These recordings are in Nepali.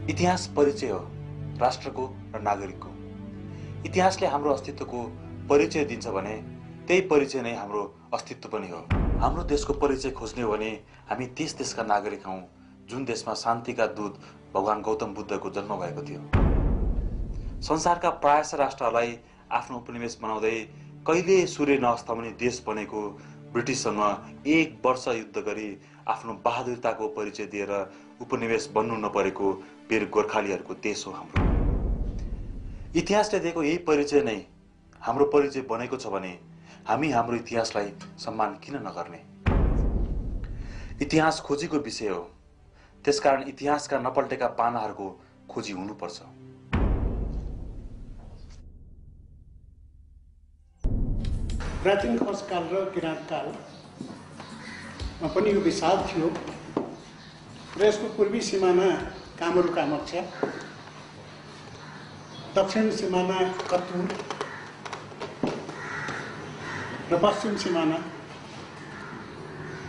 इतिहास परिचय हो राष्ट्रको र नागरिकको। इतिहासले हाम्रो अस्तित्वको परिचय दिन्छ भने त्यही परिचय नै हाम्रो अस्तित्व पनि हो। हाम्रो देशको परिचय खोज्ने हो भने हामी त्यस देशका नागरिक हौं जुन देशमा शान्तिका दूत भगवान गौतम बुद्धको जन्म भएको थियो। संसारका प्रायः राष्ट्रहरूलाई आफ्नो उपनिवेश बनाउँदै कहिले सूर्य नअस्ताउने देश बनेको ब्रिटिससँग 1 वर्ष युद्ध गरी आफ्नो बहादुरताको परिचय दिएर उपनिवेश बन्नु नपरेको वीर गोर्खालीहरूको देश हो हाम्रो। इतिहासले दिएको यही परिचय नै हाम्रो परिचय बनेको छ भने हामी हाम्रो इतिहासलाई सम्मान किन नगर्ने? इतिहास खोजीको विषय हो, त्यसकारण इतिहासका नपल्टेका पानाहरूको खोजी हुनुपर्छ। प्राचीन खसकाल र किराँत कालमा पनि यो विशाल थियो र यसको पूर्वी सिमाना कामरू कामाख्या, दक्षिण सिमाना कतुर र पश्चिम सिमाना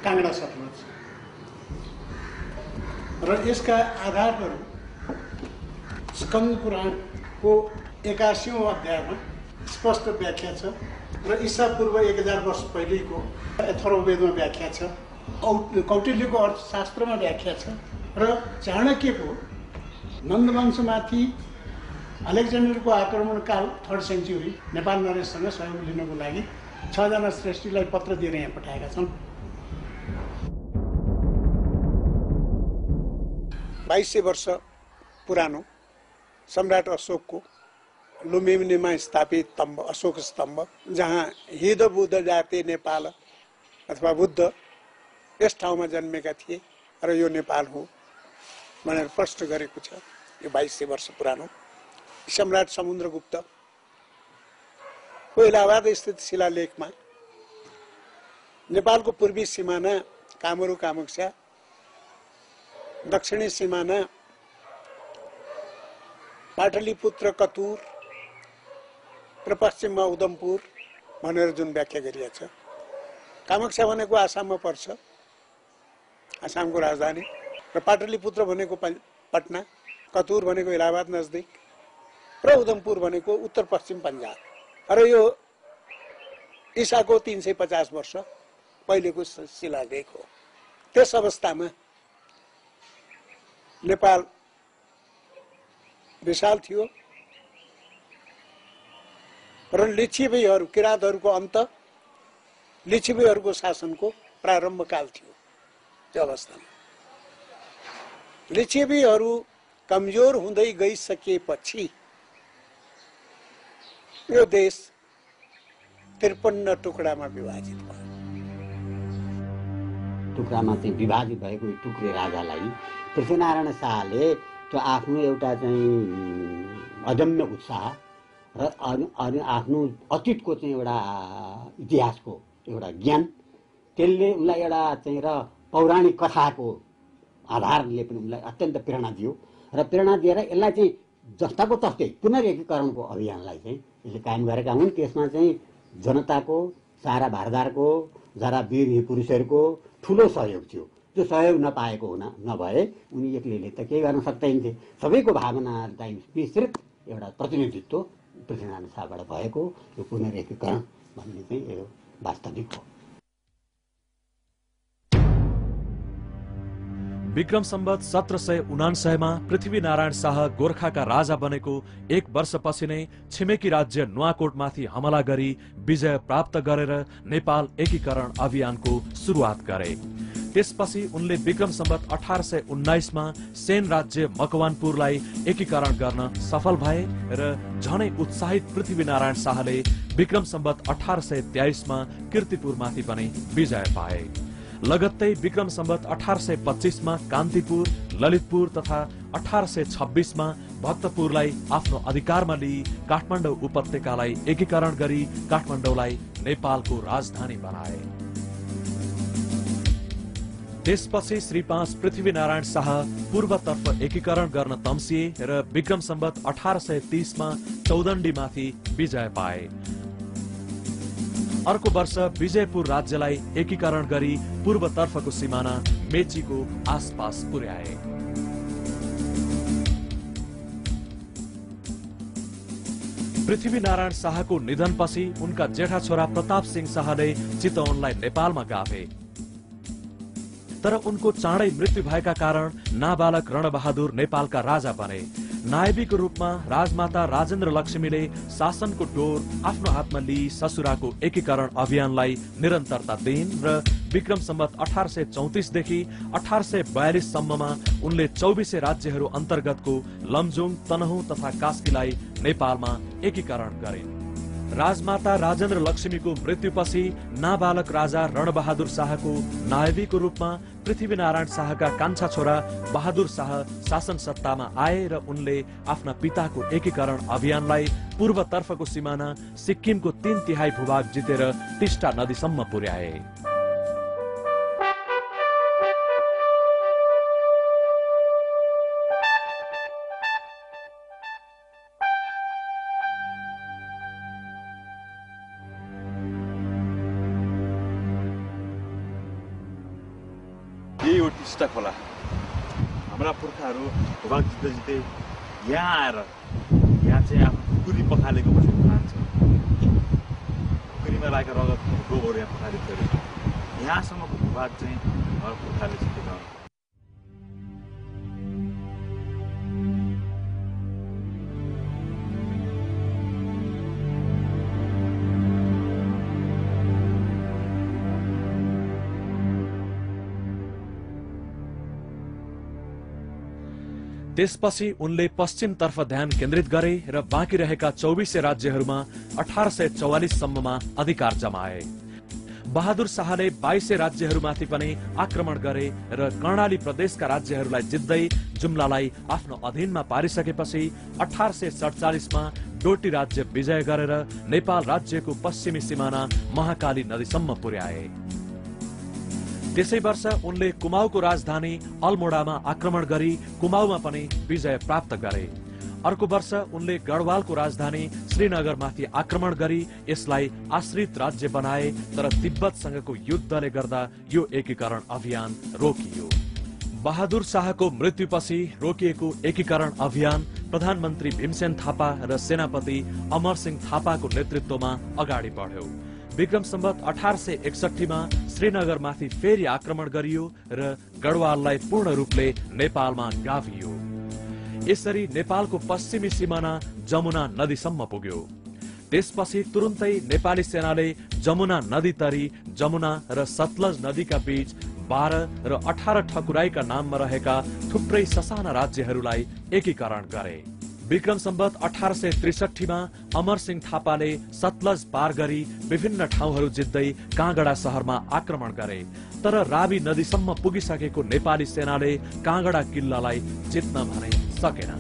काङ्गडा सतलज र यसका आधारहरू स्कन्द पुराणको 81औं अध्यायमा स्पष्ट व्याख्या छ र ईसा पूर्व 1000 वर्ष पहिलेको अथर्ववेदमा व्याख्या छ, कौटिल्यको अर्थशास्त्रमा व्याख्या छ र चाणक्यको नन्दवंशमाथि अलेक्जेन्डरको आक्रमणकाल 3rd सेन्चुरी नेपाल नरेशसँग सहयोग लिनको लागि 6 जना श्रेष्ठीलाई पत्र दिएर यहाँ पठाएका छन्। 2200 वर्ष पुरानो सम्राट अशोकको लुम्बिनीमा स्थापित अशोक स्तम्भ, जहाँ हिद बुद्ध जाति नेपाल अथवा बुद्ध यस ठाउँमा जन्मेका थिए र यो नेपाल हो भनेर प्रश्न गरेको छ। यो 2200 वर्ष पुरानो सम्राट समुद्रगुप्तको इलाहाबाद स्थित शिलालेखमा नेपालको पूर्वी सिमाना कामरू कामाख्या, दक्षिणी सिमाना पाटलिपुत्र कतुर र पश्चिममा उदमपुर भनेर जुन व्याख्या गरिएको छ। कामाख्या भनेको आसाममा पर्छ, आसामको राजधानी, र पाटलिपुत्र भनेको पटना, कतुर भनेको इलाहाबाद नजदिक र उदमपुर भनेको उत्तर पश्चिम पन्जाब। र यो ईसाको 350 वर्ष पहिलेको शिलालेख हो। त्यस अवस्थामा नेपाल विशाल थियो र लिच्छवीहरू किराँतहरूको अन्त, लिच्छवीहरूको शासनको प्रारम्भ काल थियो। त्यो अवस्थामा लिच्छवीहरू कमजोर हुँदै गइसकेपछि यो देश 53 टुकडामा विभाजित भयो। टुक्रामा चाहिँ विभाजित भएको टुक्रे राजालाई पृथ्वीनारायण शाहले त्यो आफ्नो एउटा चाहिँ अदम्य उत्साह र आफ्नो अतीतको चाहिँ एउटा इतिहासको एउटा ज्ञान, त्यसले उनलाई एउटा चाहिँ र पौराणिक कथाको आधारले पनि उनलाई अत्यन्त प्रेरणा दियो र प्रेरणा दिएर यसलाई चाहिँ जस्ताको तस्तै पुनर्एकीकरणको अभियानलाई चाहिँ यसले कायम गरेका हुन्। त्यसमा चाहिँ जनताको, सारा भारतको, जरा वीर पुरुषहरूको ठुलो सहयोग थियो। त्यो सहयोग नपाएको नभए उनी एक्लैले त केही गर्न सक्दैनथे। सबैको भावनालाई मिश्रित एउटा प्रतिनिधित्व पृथ्वीनारायण शाहबाट भएको यो पुनर्एकीकरण भन्ने चाहिँ यो वास्तविक हो। विक्रम सम्वत 1799 मा पृथ्वीनारायण शाह गोर्खाका राजा बनेको 1 वर्षपछि नै छिमेकी राज्य नुवाकोटमाथि हमला गरी विजय प्राप्त गरेर नेपाल एकीकरण अभियानको सुरुवात गरे। त्यसपछि उनले विक्रम सम्वत 1819 मा सेन राज्य मकवानपुरलाई एकीकरण गर्न सफल भए र झनै उत्साहित पृथ्वीनारायण शाहले विक्रम सम्वत 1823 मा कीर्तिपुरमाथि पनि विजय पाए। लगत्तै विक्रम सम्वत 1825 मा कान्तिपुर, ललितपुर तथा 1826 मा भक्तपुरलाई आफ्नो अधिकारमा लिई काठमाडौँ उपत्यकालाई एकीकरण गरी काठमाडौँलाई नेपालको राजधानी बनाए। त्यसपछि श्री 5 पृथ्वीनारायण शाह पूर्वतर्फ एकीकरण गर्न तम्सिए र विक्रम सम्वत 1830 मा चौदण्डीमाथि विजय पाए। अर्को वर्ष विजयपुर राज्यलाई एकीकरण गरी पूर्वतर्फको सिमाना मेचीको आसपास पुर्याए। पृथ्वीनारायण शाहको निधनपछि उनका जेठा छोरा प्रताप सिंह शाहले चितवनलाई नेपालमा गाभे। तर उनको चाँडै मृत्यु भएका कारण नाबालक रणबहादुर नेपालका राजा बने। नायबीको रूपमा राजमाता राजेन्द्र लक्ष्मीले शासनको डोर आफ्नो हातमा लिई ससुराको एकीकरण अभियानलाई निरन्तरता दिइन् र विक्रम सम्वत 1834 देखि 1842 सम्ममा उनले 24 राज्यहरू अन्तर्गतको लमजुङ, तनहुँ तथा कास्कीलाई नेपालमा एकीकरण गरिन्। राजमाता राजेन्द्र लक्ष्मीको मृत्युपछि नाबालक राजा रणबहादुर शाहको नायबीको रूपमा पृथ्वीनारायण शाहका कान्छा छोरा बहादुर शाह शासन सत्तामा आए र उनले आफ्ना पिताको एकीकरण अभियानलाई पूर्वतर्फको सिमाना सिक्किमको 3/3 भूभाग जितेर टिस्टा नदीसम्म पुर्याए। यही हो टिस्टा खोला। हाम्रा पुर्खाहरू भूभाग जित्दै जित्दै यहाँ आएर यहाँ चाहिँ आफ्नो खुकुरी पखालेको पनि खान्छ। खुकुरीमा लागेको रगत गोबर यहाँ पखालेको थियो। यहाँसम्मको भूभाग चाहिँ हाम्रा पुर्खाले जितेका हो। त्यसपछि उनले पश्चिमतर्फ ध्यान केन्द्रित गरे र बाँकी रहेका 24 राज्यहरूमा 1844 सम्ममा अधिकार जमाए। बहादुर शाहले 22 राज्यहरूमाथि पनि आक्रमण गरे र कर्णाली प्रदेशका राज्यहरूलाई जित्दै जुम्लालाई आफ्नो अधीनमा पारिसकेपछि 1847 मा डोटी राज्य विजय गरेर नेपाल राज्यको पश्चिमी सिमाना महाकाली नदीसम्म पुर्याए। त्यसै वर्ष उनले कुमाऊको राजधानी अल्मोडामा आक्रमण गरी कुमाऊमा पनि विजय प्राप्त गरे। अर्को वर्ष उनले गढवालको राजधानी श्रीनगरमाथि आक्रमण गरी यसलाई आश्रित राज्य बनाए, तर तिब्बतसँगको युद्धले गर्दा यो एकीकरण अभियान रोकियो। बहादुर शाहको मृत्युपछि रोकिएको एकीकरण अभियान प्रधानमन्त्री भीमसेन थापा र सेनापति अमरसिंह थापाको नेतृत्वमा अगाडि बढ्यो। विक्रम सम्वत 1861 मा श्रीनगरमाथि फेरि आक्रमण गरियो र गढवाललाई पूर्ण रूपले नेपालमा गाभियो। यसरी नेपालको पश्चिमी सिमाना जमुना नदीसम्म पुग्यो। त्यसपछि तुरुन्तै नेपाली सेनाले जमुना नदी तरी जमुना र सतलज नदीका बीच 12 र 18 ठकुराईका नाममा रहेका थुप्रै ससाना राज्यहरूलाई एकीकरण गरे। विक्रम सम्वत 1863 मा अमरसिंह थापाले सतलज पार गरी विभिन्न ठाउँहरू जित्दै काँगडा शहरमा आक्रमण गरे, तर रावी नदीसम्म पुगिसकेको नेपाली सेनाले काँगडा किल्लालाई जित्न भने सकेन।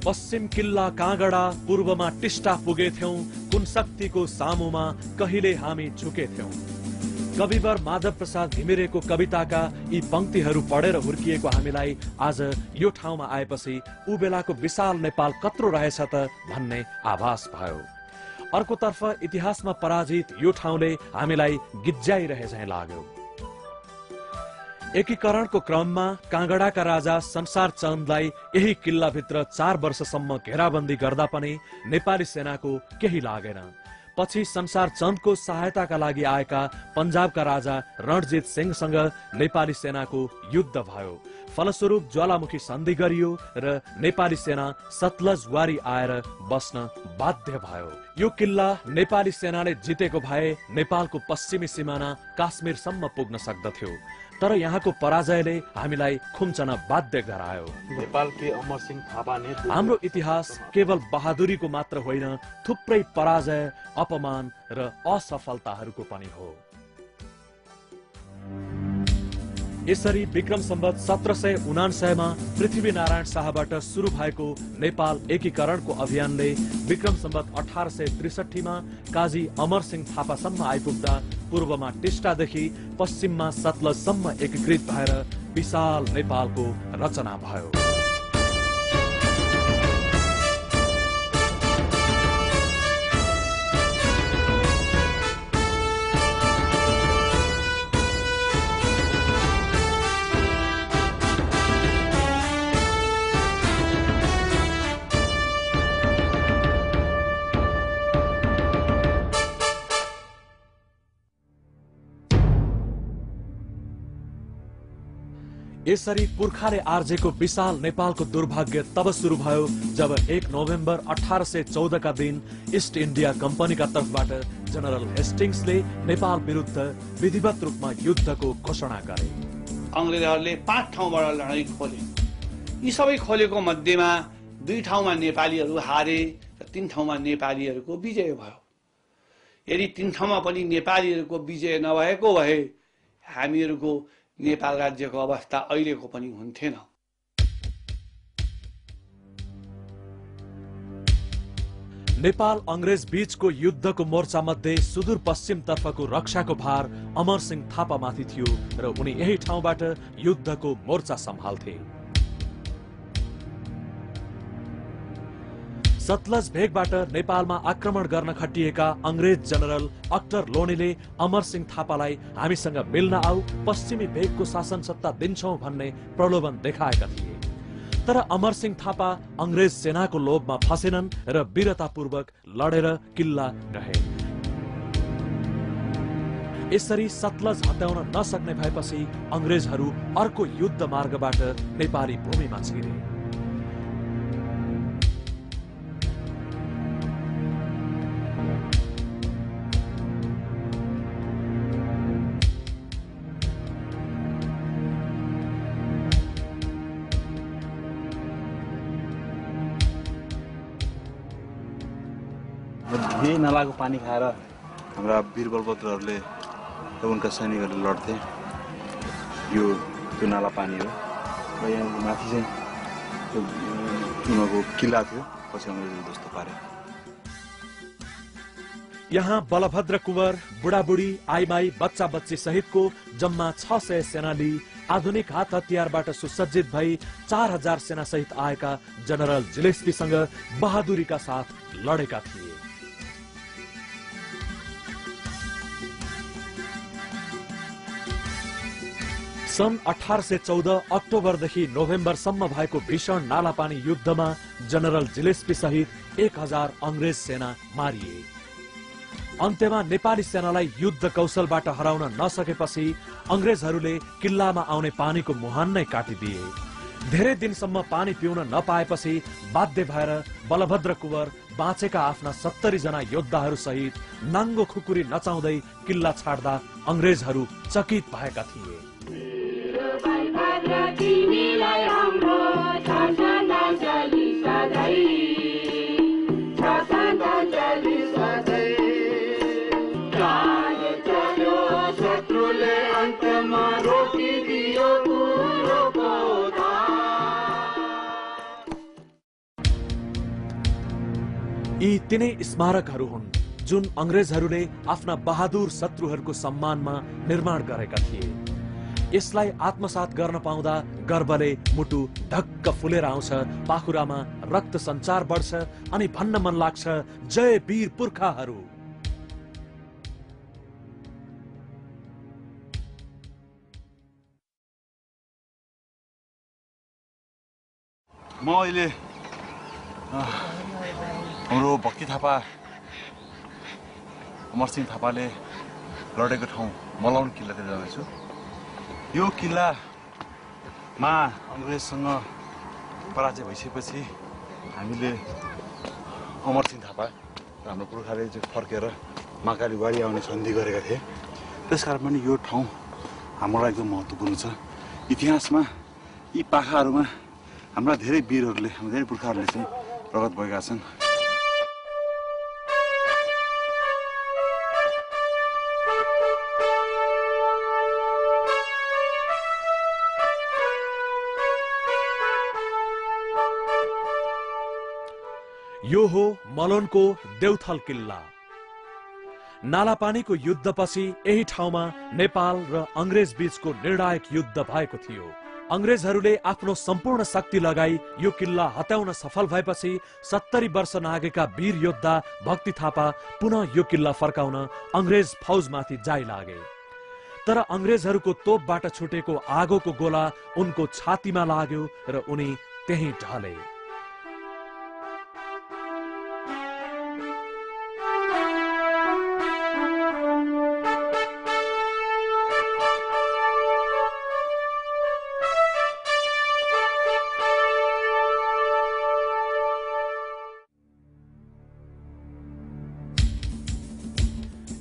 पश्चिम किल्ला काँगडा, पूर्वमा टिस्टा पुगेथ्यौं, कुन शक्तिको सामुमा कहिले हामी झुकेथ्यौं। कविवर माधव प्रसाद घिमिरेको कविताका यी पंक्तिहरू पढेर हुर्किएको हामीलाई आज यो ठाउँमा आएपछि ऊ बेलाको विशाल नेपाल कत्रो रहेछ त भन्ने आभास भयो। अर्कोतर्फ इतिहासमा पराजित यो ठाउँले हामीलाई गिज्जाइरहे झैं लाग्यो। एकीकरणको क्रममा काँगडाका राजा संसार चन्दलाई यही किल्लाभित्र 4 वर्षसम्म घेराबन्दी गर्दा पनि नेपाली सेनाको केही लागेन। पछि संसार चन्दको सहायताका लागि आएका पंजाबका राजा रणजीत सिंहसँग नेपाली सेनाको युद्ध भयो। फलस्वरूप ज्वालामुखी सन्धि गरियो र नेपाली सेना सतलज वारी आएर बस्न बाध्य भयो। यो किल्ला नेपाली सेनाले जितेको भए नेपालको पश्चिमी सिमाना काश्मीरसम्म पुग्न सक्दथ्यो, तर यहाँको पराजयले हामीलाई खुम्चन बाध्य गरायो। नेपालकै अमरसिंह थापा ने हाम्रो इतिहास केवल बहादुरीको मात्र होइन, थुप्रै पराजय, अपमान र असफलताहरूको पनि हो। यसरी विक्रम सम्वत 1799 मा पृथ्वीनारायण शाहबाट सुरु भएको नेपाल एकीकरणको अभियानले विक्रम सम्वत 1863 मा काजी अमरसिंह थापासम्म आइपुग्दा पूर्वमा टिस्टादेखि पश्चिममा सतलजसम्म एकीकृत भएर विशाल नेपालको रचना भयो। यसरी पुर्खाले आर्जेको विशाल नेपालको दुर्भाग्य तब सुरु भयो जब 1 नोभेम्बर 1814 का दिन इस्ट इन्डिया कम्पनीका तर्फबाट जनरल हेस्टिङ्सले नेपाल विरुद्ध विधिवत रूपमा युद्धको घोषणा गरे। अंग्रेजहरूले 5 ठाउँबाट लडाईँ खोले। यी सबै खोलेको मध्येमा 2 ठाउँमा नेपालीहरू हारे र 3 ठाउँमा नेपालीहरूको विजय भयो। यदि 3 ठाउँमा पनि नेपालीहरूको विजय नभएको भए हामीहरूको नेपाल राज्यको अवस्था अहिलेको पनि हुन्थेन। नेपाल अंग्रेज बीचको युद्धको मोर्चा मध्ये सुदूरपश्चिम तर्फको रक्षाको भार अमरसिंह थापामाथि थियो र उनी यही ठाउँबाट युद्धको मोर्चा सम्हाल्थे। सतलज भेगबाट नेपालमा आक्रमण गर्न खटिएका अंग्रेज जनरल अक्टर लोनीले अमरसिंह थापालाई हामीसँग मिल्न आऊ, पश्चिमी भेगको शासन सत्ता दिन्छौं भन्ने प्रलोभन देखाएका थिए। तर अमरसिंह थापा अंग्रेज सेनाको लोभमा फसेनन् र वीरतापूर्वक लडेर किल्ला रहे। यसरी सतलज हटाउन नसक्ने भएपछि अंग्रेजहरू अर्को युद्ध मार्गबाट नेपाली भूमिमा छिरे। यही नालाको पानी खाएर हाम्रा वीर बलभद्रहरूले र उनका सैनिकहरूले लड्थे। यो त्यो नाला पानी हो र यहाँ माथि चाहिँ उनीहरूको किल्ला थियो, पछि अङ्ग्रेजले ध्वस्त पारे। यहाँ बलभद्र कुंवर, बुढाबुढी, आइमाई, बच्चा बच्ची सहितको जम्मा 600 सेनाली आधुनिक हात हतियारबाट सुसज्जित भई 4000 सेना सहित आएका जनरल जिलेस्पीसँग बहादुरीका साथ लडेका थिए। सन् 1814 अक्टोबरदेखि नोभेम्बरसम्म भएको भीषण नालापानी युद्धमा जनरल जिलेस्पी सहित 1000 अंग्रेज सेना मारिए। अन्त्यमा नेपाली सेनालाई युद्ध कौशलबाट हराउन नसकेपछि अंग्रेजहरूले किल्लामा आउने पानीको मुहान नै काटिदिए। धेरै दिनसम्म पानी पिउन नपाएपछि बाध्य भएर बलभद्र कुंवर बाँचेका आफ्ना 70 जना योद्धाहरू सहित नाङ्गो खुकुरी नचाउँदै किल्ला छाड्दा अंग्रेजहरू चकित भएका थिए। यी तिनै स्मारकहरू हुन् जुन अंग्रेजहरूले आफ्ना बहादुर शत्रुहरूको सम्मानमा निर्माण गरेका थिए। यसलाई आत्मसात गर्न पाउँदा गर्वले मुटु ढक्क फुलेर आउँछ, पाखुरामा रक्त सञ्चार बढ्छ अनि भन्न मन लाग्छ, जय वीर पुर्खाहरू। म अहिले हाम्रो भक्ति थापा, अमरसिंह थापाले लडेको ठाउँ मलाउन किल्लातिर जाँदैछु। यो किल्लामा अंग्रेजसँग पराजय भइसकेपछि हामीले अमरसिंह थापा र हाम्रो पुर्खाले चाहिँ फर्केर महाकाली वाडी आउने सन्धि गरेका थिए। त्यसकारण पनि यो ठाउँ हाम्रो लागि एकदम महत्त्वपूर्ण छ। इतिहासमा यी पाखाहरूमा हाम्रा धेरै वीरहरूले, हाम्रा धेरै पुर्खाहरूले चाहिँ प्रगत भएका छन्। यो हो मलनको देउथल किल्ला। नालापानीको युद्धपछि यही ठाउँमा नेपाल र अंग्रेज बीचको निर्णायक युद्ध भएको थियो। अंग्रेजहरूले आफ्नो सम्पूर्ण शक्ति लगाई यो किल्ला हटाउन सफल भएपछि 70 वर्ष नागेका वीर योद्धा भक्ति थापा पुनः यो किल्ला फर्काउन अंग्रेज फौजमाथि जाइ लागे। तर अंग्रेजहरूको तोपबाट छुटेको आगोको गोला उनको छातीमा लाग्यो र उनी त्यही ढले।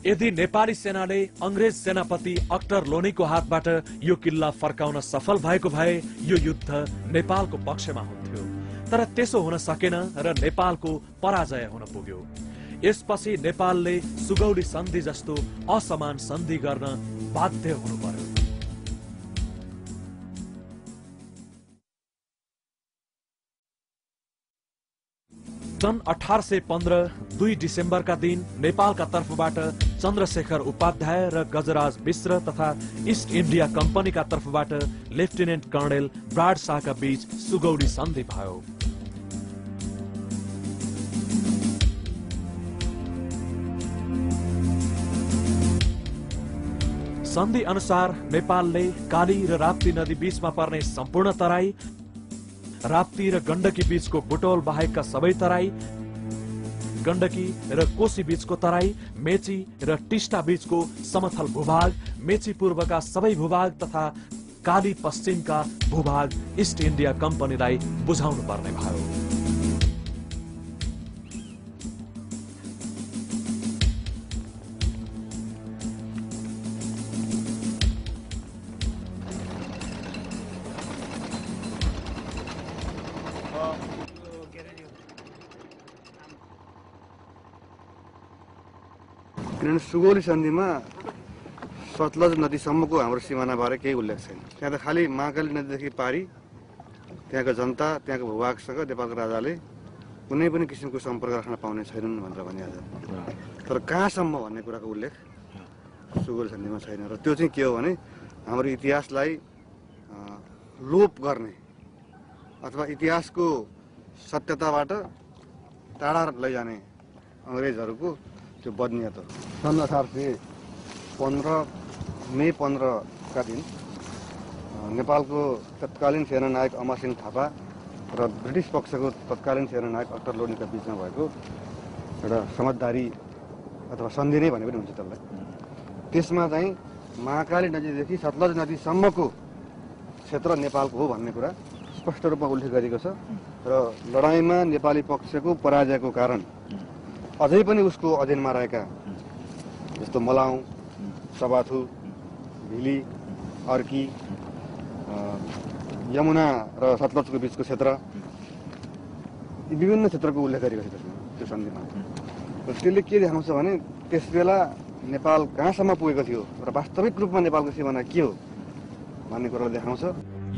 यदि नेपाली सेनाले अंग्रेज सेनापति अक्टर लोनीको हातबाट यो किल्ला फर्काउन सफल भएको भए यो युद्ध नेपालको पक्षमा हुन्थ्यो, तर त्यसो हुन सकेन र नेपालको पराजय हुन पुग्यो। यसपछि नेपालले सुगौली सन्धि जस्तो असमान सन्धि गर्न बाध्य हुनु पर्यो। सन् 1815 2 डिसेम्बरका दिन नेपालका तर्फबाट चन्द्रशेखर उपाध्याय र गजराज मिश्र तथा इस्ट इन्डिया कम्पनीका तर्फबाट लेफ्टिनेन्ट कर्णेल ब्राड शाहका बीच सुगौली सन्धि भयो। सन्धि अनुसार नेपालले काली र राप्ती नदी बीचमा पर्ने सम्पूर्ण तराई, राप्ती र गण्डकी बीचको बुटोल बाहेकका सबै तराई, गण्डकी र कोशी बीचको तराई, मेची र टिस्टा बीचको समथल भूभाग, मेची पूर्वका सबै भूभाग तथा काली पश्चिमका भूभाग इस्ट इन्डिया कम्पनीलाई बुझाउनु पर्ने भयो। किनभने सुगौली सन्धिमा सतलज नदीसम्मको हाम्रो सिमानाबारे केही उल्लेख छैन। त्यहाँ त खालि महाकाली नदीदेखि पारी त्यहाँको जनता, त्यहाँको भूभागसँग नेपालको राजाले कुनै पनि किसिमको सम्पर्क राख्न पाउने छैनन् भनेर भनिहाल्छ। तर कहाँसम्म भन्ने कुराको उल्लेख सुगौली सन्धिमा छैन र त्यो चाहिँ के हो भने हाम्रो इतिहासलाई लोप गर्ने अथवा इतिहासको सत्यताबाट टाढा लैजाने अङ्ग्रेजहरूको त्यो बदनियत हो। सन् 1815 मे 15 का दिन नेपालको तत्कालीन सेनानायक अमरसिंह थापा र ब्रिटिस पक्षको तत्कालीन सेनानायक अक्टर लोनीका बीचमा भएको एउटा समझदारी अथवा सन्धि नै भने पनि हुन्छ त्यसलाई। त्यसमा चाहिँ महाकाली नदीदेखि सतलज नदीसम्मको क्षेत्र नेपालको हो भन्ने कुरा स्पष्ट रूपमा उल्लेख गरिएको छ र लडाईँमा नेपाली पक्षको पराजयको कारण अझै पनि उसको अधीनमा रहेका जस्तो मलाउ, सबाथु, भिली, अर्की, यमुना र सतलजको बीचको क्षेत्र, यी विभिन्न क्षेत्रको उल्लेख गरिएको छ त्यो सन्धिमा। त्यसले के देखाउँछ भने त्यस बेला नेपाल कहाँसम्म पुगेको थियो र वास्तविक रूपमा नेपालको सिमाना के हो भन्ने कुरा देखाउँछ।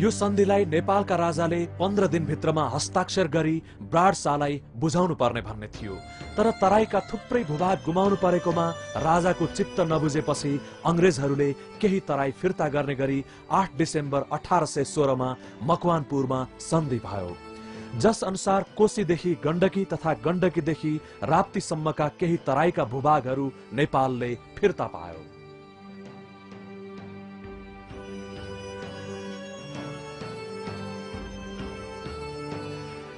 यो सन्धिलाई नेपालका राजाले 15 दिनभित्रमा हस्ताक्षर गरी ब्राड शाहलाई बुझाउनु पर्ने भन्ने थियो, तर तराईका थुप्रै भूभाग गुमाउनु परेकोमा राजाको चित्त नबुझेपछि अंग्रेजहरूले केही तराई फिर्ता गर्ने गरी 8 डिसेम्बर 1816 मा मकवानपुरमा सन्धि भयो, जस अनुसार कोशीदेखि गण्डकी तथा गण्डकीदेखि राप्तीसम्मका केही तराईका भूभागहरू नेपालले फिर्ता पायो।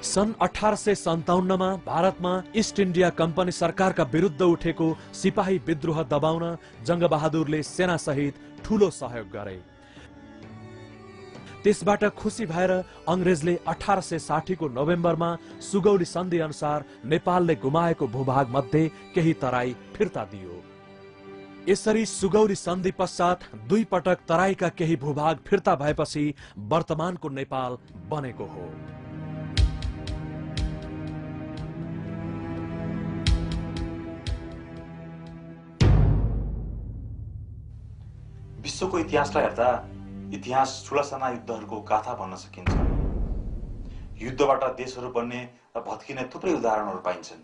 सन् 1857 मा भारतमा इस्ट इन्डिया कम्पनी सरकारका विरुद्ध उठेको सिपाही विद्रोह दबाउन जङ्गबहादुरले सेना सहित ठूलो सहयोग गरे। त्यसबाट खुसी भएर अंग्रेजले 1860 को नोभेम्बरमा सुगौली सन्धि अनुसार नेपालले गुमाएको भूभाग मध्ये केही तराई फिर्ता दियो। यसरी सुगौली सन्धि पश्चात 2 पटक तराईका केही भूभाग फिर्ता भएपछि वर्तमानको नेपाल बनेको हो। विश्वको इतिहासलाई हेर्दा इतिहास ठुलासाना युद्धहरूको गाथा भन्न सकिन्छ। युद्धबाट देशहरू बन्ने र भत्किने थुप्रै उदाहरणहरू पाइन्छन्।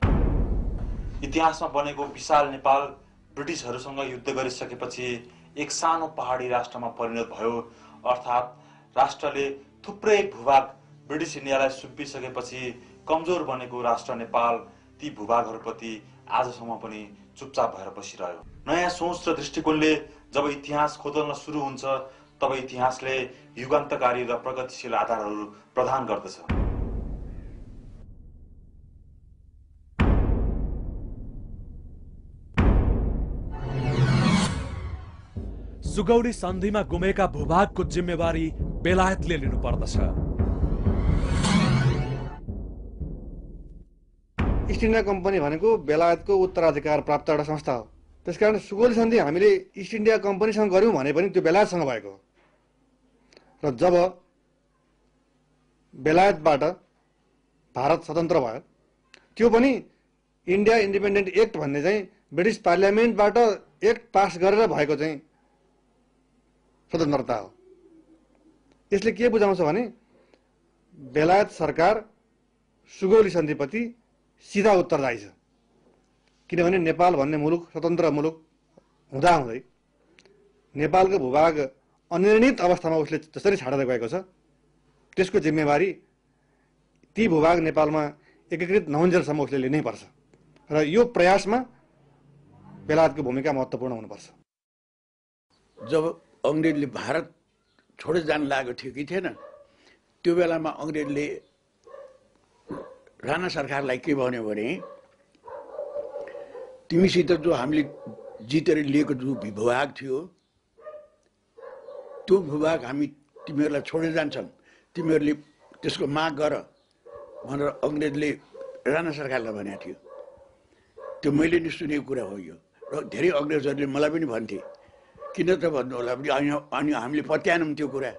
इतिहासमा बनेको विशाल नेपाल ब्रिटिसहरूसँग युद्ध गरिसकेपछि एक सानो पहाडी राष्ट्रमा परिणत भयो, अर्थात् राष्ट्रले थुप्रै भूभाग ब्रिटिस इन्डियालाई सुम्पिसकेपछि कमजोर बनेको राष्ट्र नेपाल ती भूभागहरूप्रति आजसम्म पनि चुपचाप भएर बसिरह्यो। नयाँ सोच र दृष्टिकोणले जब इतिहास खोदल्न सुरु हुन्छ तब इतिहासले युगान्तकारी र प्रगतिशील आधारहरू प्रदान गर्दछ। सुगौली सन्धिमा गुमेका भूभागको जिम्मेवारी बेलायतले लिनुपर्दछ। इस्ट इन्डिया कम्पनी भनेको बेलायतको उत्तराधिकार प्राप्त एउटा संस्था हो। त्यसकारण सुगौली सन्धि हामीले इस्ट इन्डिया कम्पनीसँग गऱ्यौँ भने पनि त्यो बेलायतसँग भएको हो। र जब बेलायतबाट भारत स्वतन्त्र भयो त्यो पनि इन्डिया इन्डिपेन्डेन्ट एक्ट भन्ने चाहिँ ब्रिटिस पार्लियामेन्टबाट एक्ट पास गरेर भएको चाहिँ स्वतन्त्रता हो। यसले के बुझाउँछ भने बेलायत सरकार सुगौली सन्धिप्रति सिधा उत्तरदायी छ, किनभने नेपाल भन्ने मुलुक स्वतन्त्र मुलुक हुँदाहुँदै नेपालको भूभाग अनिर्णित अवस्थामा उसले जसरी छाडेर गएको छ त्यसको जिम्मेवारी ती भूभाग नेपालमा एकीकृत नहुन्जेलसम्म उसले लिनै पर्छ र यो प्रयासमा बेलायतको भूमिका महत्त्वपूर्ण हुनुपर्छ। जब अङ्ग्रेजले भारत छोडेर जान लागेको थियो कि थिएन, त्यो बेलामा अङ्ग्रेजले राणा सरकारलाई के भन्यो भने तिमीसित जो हामीले जितेर लिएको जो भूभाग थियो त्यो भूभाग हामी तिमीहरूलाई छोडेर जान्छौँ, तिमीहरूले त्यसको माग गर भनेर अङ्ग्रेजले राणा सरकारलाई भनेको थियो। त्यो मैले नि सुनेको कुरा हो यो, र धेरै अङ्ग्रेजहरूले मलाई पनि भन्थे किन त भन्नु होला अनि हामीले पत्याएनौँ त्यो कुरा।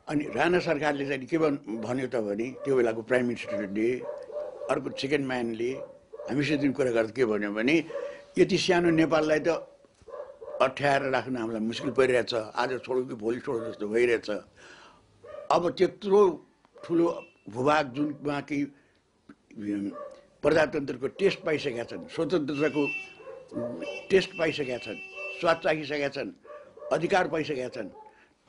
अनि राणा सरकारले चाहिँ के भन्यो त भने त्यो बेलाको प्राइम मिनिस्टरले अर्को सेकेन्ड म्यानले हामीसित कुरा गर्दा के भन्यो भने यति सानो नेपाललाई त अठ्याएर राख्न हामीलाई मुस्किल परिरहेछ, आज छोडो कि भोलि छोडो जस्तो भइरहेछ। अब त्यत्रो ठुलो भूभाग जुनमा कि प्रजातन्त्रको टेस्ट पाइसकेका छन्, स्वतन्त्रताको टेस्ट पाइसकेका छन्, स्वाद चाखिसकेका छन्, अधिकार पाइसकेका छन्,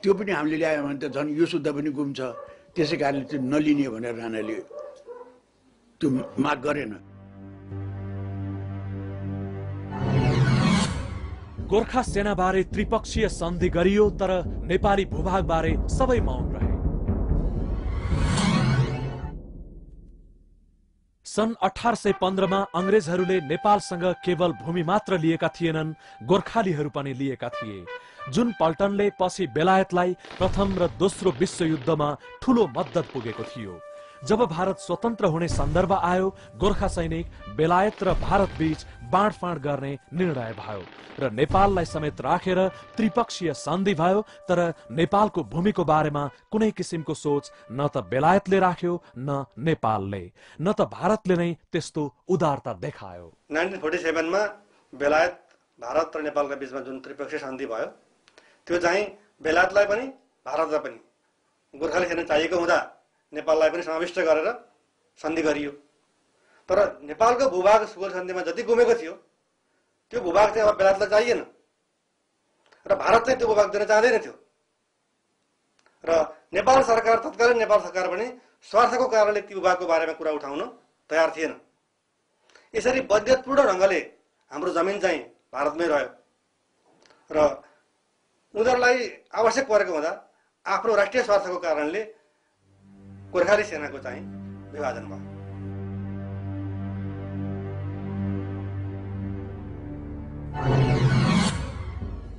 त्यो पनि हामीले ल्यायो भने त झन् यो शुद्ध पनि गुम्छ। त्यसै कारणले त्यो नलिने भनेर राणाले त्यो माग गरेन। गोर्खा सेनाबारे त्रिपक्षीय सन्धि गरियो तर नेपाली भूभागबारे सबै मौन रहे। सन् 1815 मा अंग्रेजहरूले नेपालसँग केवल भूमि मात्र लिएका थिएनन्, गोर्खालीहरू पनि लिएका थिए, जुन पल्टनले पछि बेलायतलाई प्रथम र दोस्रो विश्वयुद्धमा ठूलो मद्दत पुगेको थियो। जब भारत स्वतन्त्र हुने सन्दर्भ आयो, गोर्खा सैनिक बेलायत र भारत बीच बाँडफाँड गर्ने निर्णय भयो र नेपाललाई समेत राखेर त्रिपक्षीय सन्धि भयो। तर नेपालको भूमिको बारेमा कुनै किसिमको सोच न त बेलायतले राख्यो न नेपालले, न त भारतले नै त्यस्तो उदारता देखायो। 1947 मा बेलायत भारत र नेपालका बीचमा जुन त्रिपक्षीय सन्धि भयो त्यो चाहिँ बेलायतलाई पनि भारतलाई पनि गोर्खाली सेना चाहिएको हुँदा नेपाललाई पनि समाविष्ट गरेर सन्धि गरियो। तर नेपालको भूभाग सुगौली सन्धिमा जति गुमेको थियो त्यो भूभाग चाहिँ अब बेलायतलाई चाहिएन र भारत चाहिँ त्यो भूभाग दिन चाहँदैन थियो र नेपाल सरकार, तत्कालीन नेपाल सरकार पनि स्वार्थको कारणले त्यो भूभागको बारेमा कुरा उठाउन तयार थिएन। यसरी बद्यतपूर्ण ढङ्गले हाम्रो जमिन चाहिँ भारतमै रह्यो र उनीहरूलाई आवश्यक परेको हुँदा आफ्नो राष्ट्रिय स्वार्थको कारणले गोर्खाली सेनाको चाहिँ विभाजन भयो।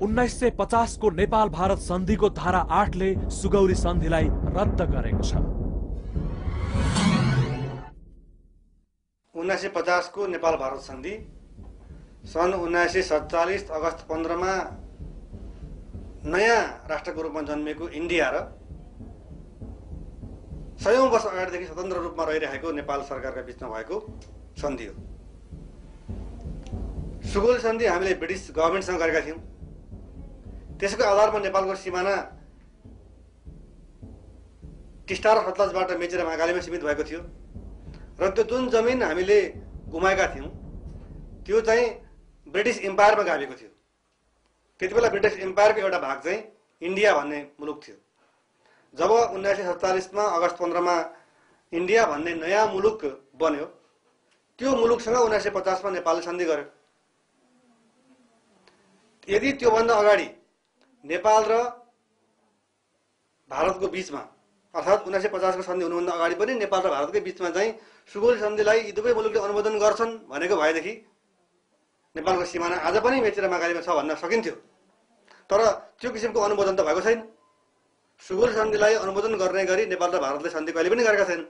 उन्नाइस 1950 को नेपाल भारत सन्धिको धारा 8 ले सुगौली सन्धिलाई रद्द गरेको छ। 1950 को नेपाल भारत सन्धि सन् 1947 अगस्त 15 मा नयाँ राष्ट्रको रूपमा जन्मेको इन्डिया र 100औं वर्ष अगाडिदेखि स्वतन्त्र रूपमा रहिरहेको नेपाल सरकारका बीचमा भएको सन्धि हो। सुगौली सन्धि हामीले ब्रिटिस गभर्नमेन्टसँग गरेका थियौं। त्यसको आधारमा नेपालको सिमाना टिस्टा र सतलजबाट मेचेर महाकालीमा सीमित भएको थियो र त्यो जुन जमिन हामीले गुमाएका थियौं त्यो चाहिँ ब्रिटिस इम्पायरमा गाभेको थियो। त्यतिबेला ब्रिटिस इम्पायरको एउटा भाग चाहिँ इन्डिया भन्ने मुलुक थियो। जब 1947 मा अगस्त 15 मा इन्डिया भन्ने नयाँ मुलुक बन्यो, त्यो मुलुकसँग 1950 मा नेपालले सन्धि गर्यो। यदि त्योभन्दा अगाडि नेपाल र भारतको बीचमा अर्थात् 1950 को सन्धि हुनुभन्दा अगाडि पनि नेपाल र भारतकै बीचमा चाहिँ सुगौली सन्धिलाई यी दुवै मुलुकले अनुमोदन गर्छन् भनेको भएदेखि नेपालको सिमाना आज पनि मेचेर महाकालीमा छ भन्न सकिन्थ्यो। तर त्यो किसिमको अनुमोदन त भएको छैन। सुगौली सन्धिलाई अनुमोदन गर्ने गरी नेपाल र भारतले सन्धि कहिले पनि गरेका छैनन्।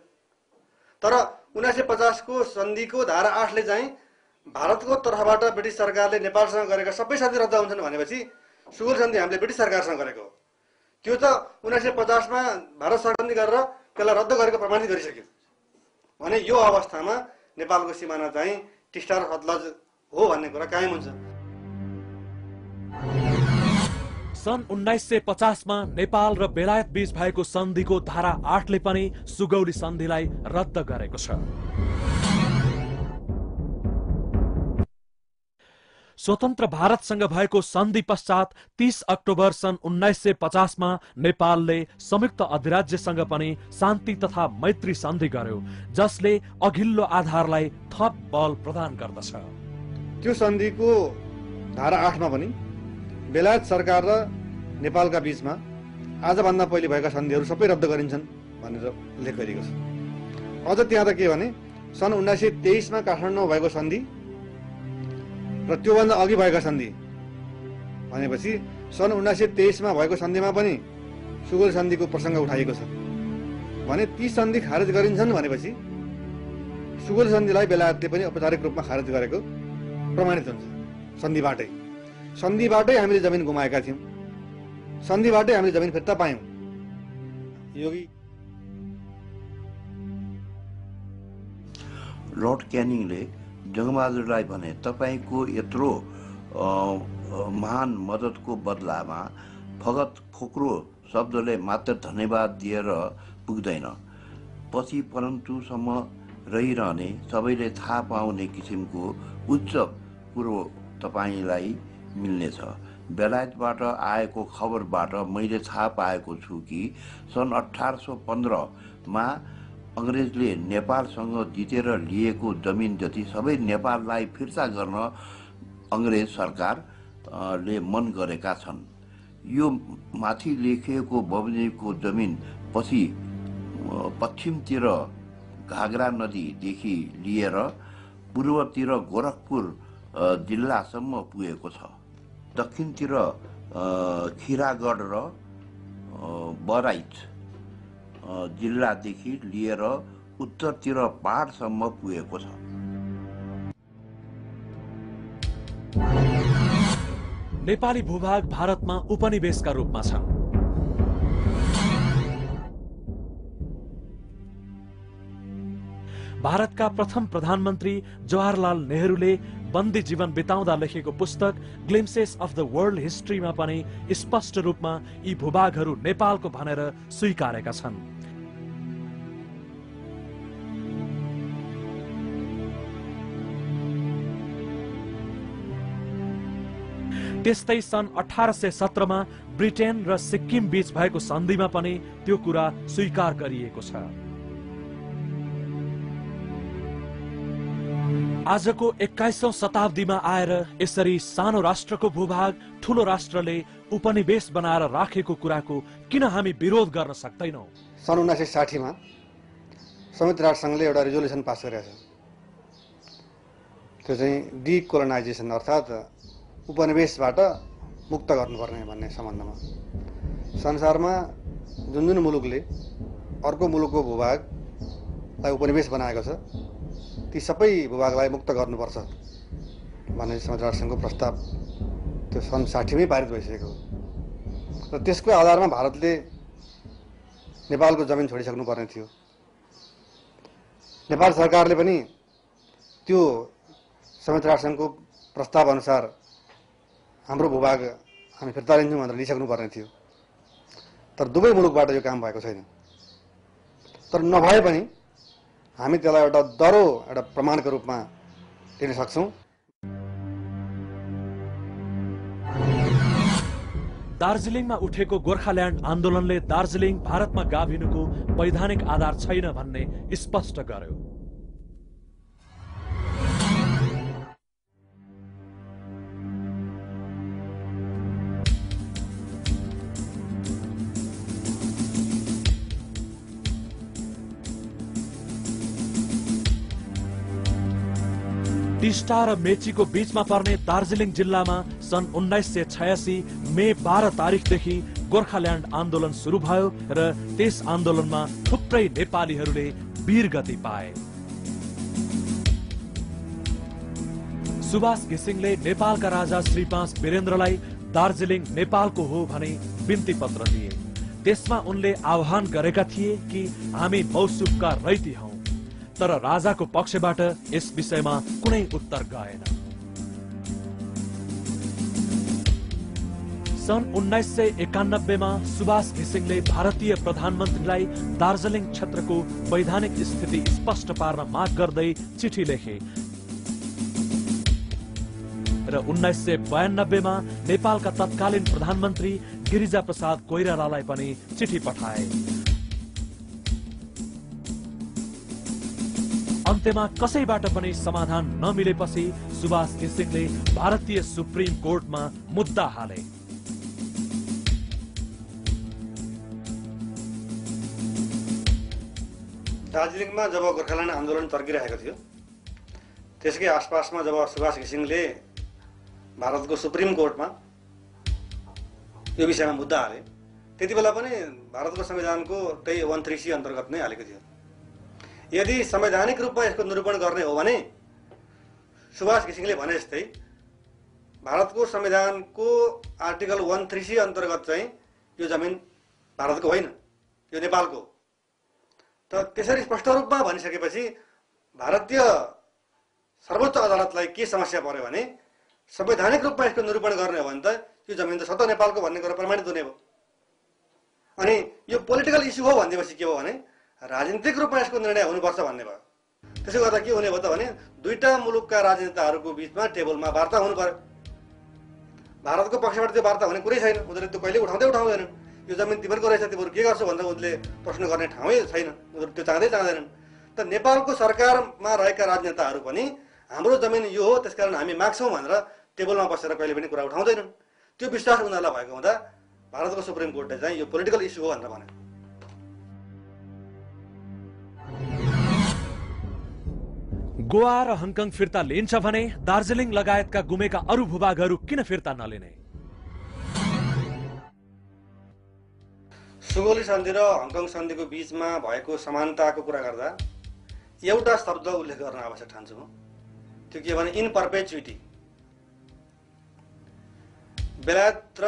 तर 1950 को सन्धिको धारा 8 ले चाहिँ भारतको तर्फबाट ब्रिटिस सरकारले नेपालसँग गरेका सबै सन्धि रद्द हुन्छन् भनेपछि सुगौल सन्धि हामीले ब्रिटिस सरकारसँग गरेको हो। त्यो त 1950 मा भारत सन्धि गरेर त्यसलाई रद्द गरेको प्रमाणित गरिसक्यो भने यो अवस्थामा नेपालको सिमाना चाहिँ टिस्टा र सतलज हो भन्ने कुरा कायम हुन्छ। सन् 1950 मा नेपाल र बेलायत बीच भएको सन्धिको धारा 8 ले पनि सुगौली सन्धिलाई रद्द गरेको छ। स्वतन्त्र भारतसँग भएको सन्धि पश्चात 30 अक्टोबर सन् 1950 मा नेपालले संयुक्त अधिराज्यसँग पनि शान्ति तथा मैत्री सन्धि गर्यो, जसले अघिल्लो आधारलाई थप बल प्रदान गर्दछ। त्यो सन्धिको धारा 8 मा पनि बेलायत सरकार र नेपालका बीचमा आजभन्दा पहिले भएका सन्धिहरू सबै रद्द गरिन्छन् भनेर उल्लेख गरिएको छ। अझ त्यहाँ त के भने सन् 1923 मा काठमाडौँमा भएको सन्धि र त्योभन्दा अघि भएका सन्धि भनेपछि सन् 1923 मा भएको सन्धिमा पनि सुगौल सन्धिको प्रसङ्ग उठाइएको छ भने ती सन्धि खारेज गरिन्छन् भनेपछि सुगौल सन्धिलाई बेलायतले पनि औपचारिक रूपमा खारेज गरेको प्रमाणित हुन्छ। सन्धिबाटै हामीले जमिन गुमाएका थियौँ, सन्धिबाटै हामीले जमिन फिर्ता पायौँ। योगी लर्ड क्यानिङले जङ्गबहादुरलाई भने तपाईको यत्रो महान मद्दतको बदलामा फगत फोक्रो शब्दले मात्र धन्यवाद दिएर पुग्दैन, पछि परन्तुसम्म रहिरहने सबैले थाहा पाउने किसिमको उच्च कुरो तपाईलाई मिल्नेछ। बेलायतबाट आएको खबरबाट मैले थाहा पाएको छु कि सन् 1815 मा अंग्रेजले नेपालसँग जितेर लिएको जमिन जति सबै नेपाललाई फिर्ता गर्न अंग्रेज सरकारले मन गरेका छन्। यो माथि लेखिएको बमोजिमको जमिन पछि पश्चिमतिर घागरा नदीदेखि लिएर पूर्वतिर गोरखपुर जिल्लासम्म पुगेको छ। दक्षिणतिर खिरागढ र बराइच जिल्लादेखि लिएर उत्तरतिर पहाडसम्म पुगेको छ। नेपाली भूभाग भारतमा उपनिवेशका रूपमा छन्। भारतका प्रथम प्रधानमन्त्री जवाहरलाल नेहरूले बन्दी जीवन बिताउँदा लेखेको पुस्तक ग्लिम्सेस अफ द वर्ल्ड हिस्ट्रीमा पनि स्पष्ट रूपमा यी भूभागहरू नेपालको भनेर स्वीकारेका छन्। त्यस्तै सन् 1817 मा ब्रिटेन र सिक्किम बीच भएको सन्धिमा पनि त्यो कुरा स्वीकार गरिएको छ। आजको 21औं शताब्दीमा आएर यसरी सानो राष्ट्रको भूभाग ठूलो राष्ट्रले उपनिवेश बनाएर राखेको कुराको किन हामी विरोध गर्न सक्दैनौं? सन् 1960 मा संयुक्त राष्ट्रसङ्घले एउटा रिजोल्युसन पास गरेको छ। त्यो चाहिँ डिकोलोनाइजेसन अर्थात् उपनिवेशबाट मुक्त गर्नुपर्ने भन्ने सम्बन्धमा। संसारमा जुन जुन मुलुकले अर्को मुलुकको भूभागलाई उपनिवेश बनाएको छ ती सबै भूभागलाई मुक्त गर्नुपर्छ भन्ने संयुक्त राष्ट्रसङ्घको प्रस्ताव त्यो सन् 60 मै पारित भइसकेको हो र त्यसको आधारमा भारतले नेपालको जमिन छोडिसक्नु पर्ने थियो। नेपाल सरकारले पनि त्यो संयुक्त राष्ट्रसङ्घको प्रस्ताव अनुसार हाम्रो भूभाग हामी फिर्ता लिन्छौँ भनेर लिइसक्नु पर्ने थियो। तर दुवै मुलुकबाट यो काम भएको छैन। तर नभए पनि हामी त्यसलाई एउटा दरो एउटा प्रमाणको रूपमा लिन सक्छौँ। दार्जिलिङमा उठेको गोर्खाल्यान्ड आन्दोलनले दार्जिलिङ भारतमा गाभिनुको वैधानिक आधार छैन भन्ने स्पष्ट गर्यो। टिस्टा र मेचीको बीचमा पर्ने दार्जिलिङ जिल्लामा सन् 1986 मे 12 तारिखदेखि गोर्खाल्यान्ड आन्दोलन सुरु भयो र त्यस आन्दोलनमा थुप्रै नेपालीहरूले वीरगति पाए। सुभाष घिसिङले नेपालका राजा श्री 5 वीरेन्द्रलाई दार्जिलिङ नेपालको हो भनी बिन्ती पत्र दिए। त्यसमा उनले आह्वान गरेका थिए कि हामी मौसुफका रैती हौं, तर राजाको पक्षबाट यस विषयमा कुनै उत्तर गएन। सन् 1991 मा सुभाष घिसिङले भारतीय प्रधानमन्त्रीलाई दार्जिलिङ क्षेत्रको वैधानिक स्थिति स्पष्ट पार्न माग गर्दै चिठी लेखे र 1992 मा नेपालका तत्कालीन प्रधानमन्त्री गिरिजा प्रसाद कोइरालालाई पनि चिठी पठाए। अन्त्यमा कसैबाट पनि समाधान नमिलेपछि सुभाष घिसिङले भारतीय सुप्रिम कोर्टमा मुद्दा हाले। दार्जिलिङमा जब गोर्खाल्यान्ड आन्दोलन चर्किरहेको थियो त्यसकै आसपासमा जब सुभाष घिसिङले भारतको सुप्रिम कोर्टमा यो विषयमा मुद्दा हाले, त्यति बेला पनि भारतको संविधानको त्यही 136 अन्तर्गत नै हालेको थियो। यदि संवैधानिक रूपमा यसको निरूपण गर्ने हो भने सुभाष घिसिङले भने जस्तै भारतको संविधानको आर्टिकल 136 अन्तर्गत चाहिँ यो जमिन भारतको होइन, यो नेपालको। तर त्यसरी स्पष्ट रूपमा भनिसकेपछि भारतीय सर्वोच्च अदालतलाई के समस्या पर्यो भने संवैधानिक रूपमा यसको निरूपण गर्ने हो भने त यो जमिन त स्वतः नेपालको भन्ने कुरा प्रमाणित हुने भयो। अनि यो पोलिटिकल इस्यु हो भनेपछि के हो भने राजनीतिक रूपमा यसको निर्णय हुनुपर्छ भन्ने भयो। त्यसो गर्दा के हुने भयो त भने दुईटा मुलुकका राजनेताहरूको बीचमा टेबलमा वार्ता हुनु पर्यो। भारतको पक्षबाट त्यो वार्ता हुने कुरै छैन, उनीहरूले त्यो कहिले उठाउँदैन। यो जमिन तिमीहरूको रहेछ, तिमीहरू के गर्छौ भनेर उनले प्रश्न गर्ने ठाउँै छैन, उनीहरू त्यो चाहँदैनन्। त नेपालको सरकारमा रहेका राजनेताहरू पनि हाम्रो जमिन यो हो त्यसकारण हामी माग्छौँ भनेर टेबलमा बसेर कहिले पनि कुरा उठाउँदैनन्। त्यो विश्वास उनीहरूलाई भएको हुँदा भारतको सुप्रिम कोर्टले चाहिँ यो पोलिटिकल इस्यु हो भनेर भने। गोवा र हङकङ फिर्ता लिन्छ भने दार्जिलिङ लगायतका गुमेका अरू भूभागहरू किन फिर्ता नलिने? सुगौली सन्धि र हङकङ सन्धिको बीचमा भएको समानताको कुरा गर्दा एउटा शब्द उल्लेख गर्न आवश्यक ठान्छु म। त्यो के भने इन पर्पेचुइटी। बेलायत र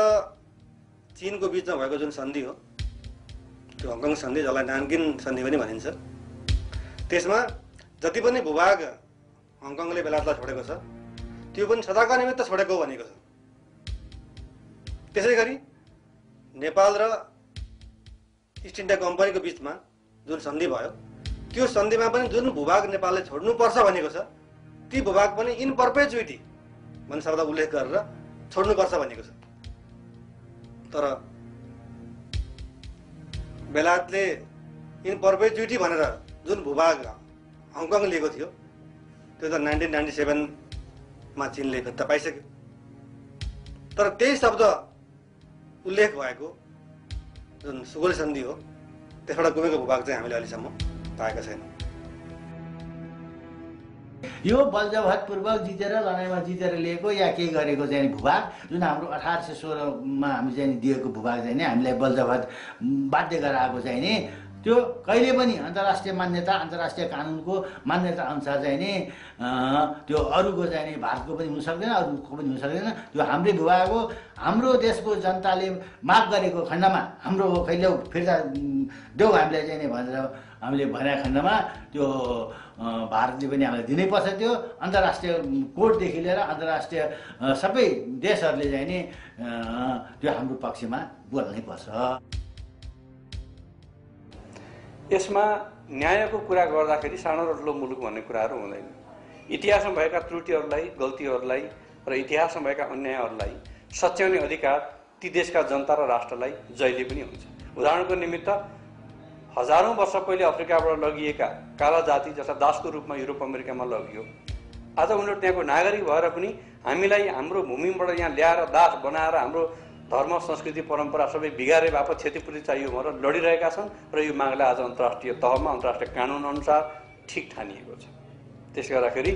चीनको बीचमा भएको जुन सन्धि हो त्यो हङकङ सन्धि, जसलाई नानकिन सन्धि पनि भनिन्छ, त्यसमा जति पनि भूभाग हङकङले बेलायतलाई छोडेको छ त्यो पनि सदाका निमित्त छोडेको भनेको छ। त्यसै गरी नेपाल र इस्ट इन्डिया कम्पनीको बीचमा जुन सन्धि भयो त्यो सन्धिमा पनि जुन भूभाग नेपालले छोड्नुपर्छ भनेको छ ती भूभाग पनि इन पर्पेचुइटी भन्ने शब्द उल्लेख गरेर छोड्नुपर्छ भनेको छ। तर बेलायतले इन पर्पेचुइटी भनेर जुन भूभाग हङकङ लिएको थियो त्यो त 1997 मा चीनले फिर्ता पाइसक्यो। तर त्यही शब्द उल्लेख भएको जुन सुगौली सन्धि हो त्यसबाट गुमेको भूभाग चाहिँ हामीले अहिलेसम्म पाएका छैनौँ। यो बलजबहतपूर्वक जितेर लडाइँमा जितेर लिएको या केही गरेको चाहिँ भूभाग जुन हाम्रो 1816 मा हामी चाहिँ दिएको भूभाग चाहिँ नि हामीलाई बलजबहत बाध्य गराएको चाहिँ नि त्यो कहिले पनि अन्तर्राष्ट्रिय मान्यता अन्तर्राष्ट्रिय कानुनको मान्यता अनुसार चाहिँ नि त्यो अरूको चाहिँ नि भारतको पनि हुन सक्दैन, अरूको पनि हुन सक्दैन। त्यो हाम्रै भूभाग हो। हाम्रो देशको जनताले माग गरेको खण्डमा हाम्रो कहिले फिर्ता देऊ हामीलाई चाहिँ नि भनेर हामीले भनेको खण्डमा त्यो भारतले पनि हामीलाई दिनै पर्छ। त्यो अन्तर्राष्ट्रिय कोर्टदेखि लिएर अन्तर्राष्ट्रिय सबै देशहरूले चाहिँ नि त्यो हाम्रो पक्षमा बोल्नै पर्छ। यसमा न्यायको कुरा गर्दाखेरि सानो र ठुलो मुलुक भन्ने कुराहरू हुँदैन। इतिहासमा भएका त्रुटिहरूलाई, गल्तीहरूलाई र इतिहासमा भएका अन्यायहरूलाई सच्याउने अधिकार ती देशका जनता र राष्ट्रलाई जहिले पनि हुन्छ। उदाहरणको निमित्त हजारौं वर्ष पहिले अफ्रिकाबाट लगिएका काला जाति जस्ता दासको रूपमा युरोप अमेरिकामा लगियो। आज उनीहरू त्यहाँको नागरिक भएर पनि हामीलाई हाम्रो भूमिबाट यहाँ ल्याएर दास बनाएर हाम्रो धर्म, संस्कृति, परम्परा सबै बिगारे बापत क्षतिपूर्ति चाहियो भनेर लडिरहेका छन् र यो मागलाई आज अन्तर्राष्ट्रिय तहमा अन्तर्राष्ट्रिय कानुन अनुसार ठिक ठानिएको छ। त्यसले गर्दाखेरि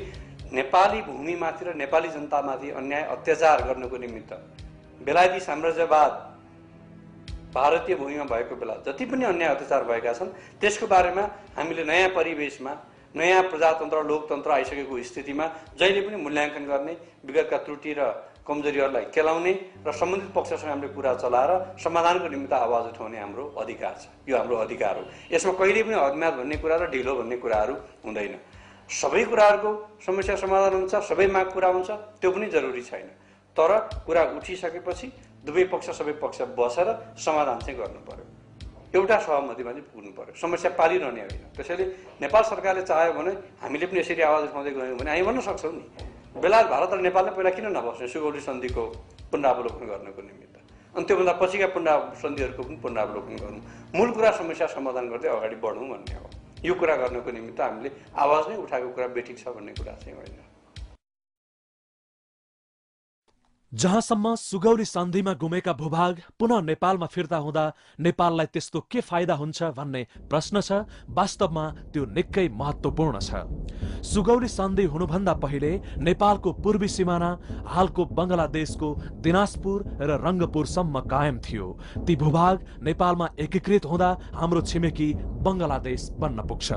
नेपाली भूमिमाथि र नेपाली जनतामाथि अन्याय अत्याचार गर्नको निमित्त बेलायती साम्राज्यवाद भारतीय भूमिमा भएको बेला जति पनि अन्याय अत्याचार भएका छन् त्यसको बारेमा हामीले नयाँ परिवेशमा नयाँ प्रजातन्त्र लोकतन्त्र आइसकेको स्थितिमा जहिले पनि मूल्याङ्कन गर्ने, विगतका त्रुटि र कमजोरीहरूलाई केलाउने र सम्बन्धित पक्षसँग हामीले कुरा चलाएर समाधानको निमित्त आवाज उठाउने हाम्रो अधिकार छ। यो हाम्रो अधिकार हो। यसमा कहिले पनि अज्ञात भन्ने कुरा र ढिलो भन्ने कुराहरू हुँदैन। सबै कुराहरूको समस्या समाधान हुन्छ, सबै माग पुरा हुन्छ, त्यो पनि जरुरी छैन। तर कुरा उठिसकेपछि दुवै पक्ष सबै पक्ष बसेर समाधान चाहिँ गर्नु पर्यो, एउटा सहमतिमा चाहिँ पुग्नु पर्यो, समस्या पारिरहने होइन। त्यसैले नेपाल सरकारले चाह्यो भने हामीले पनि यसरी आवाज उठाउँदै गयौँ भने हामी भन्न सक्छौँ नि, बेलायत भारत र नेपालले पहिला किन नबस्ने सुगौली सन्धिको पुनरावलोकन गर्नको निमित्त, अनि त्योभन्दा पछिका सन्धिहरूको पनि पुनरावलोकन गर्नु, मूल कुरा समस्या समाधान गर्दै अगाडि बढौँ भन्ने हो। यो कुरा गर्नको निमित्त हामीले आवाज नै उठाएको कुरा बेठिक छ भन्ने कुरा चाहिँ होइन। जहाँसम्म सुगौली सन्धिमा गुमेका भूभाग पुनः नेपालमा फिर्ता हुँदा नेपाललाई त्यस्तो के फाइदा हुन्छ भन्ने प्रश्न छ। वास्तवमा त्यो निकै महत्त्वपूर्ण छ। सुगौली सन्धि हुनुभन्दा पहिले नेपालको पूर्वी सिमाना हालको बंगलादेशको दिनाजपुर र रङ्गपुरसम्म कायम थियो। ती भूभाग नेपालमा एकीकृत हुँदा हाम्रो छिमेकी बंगलादेश बन्न पुग्छ।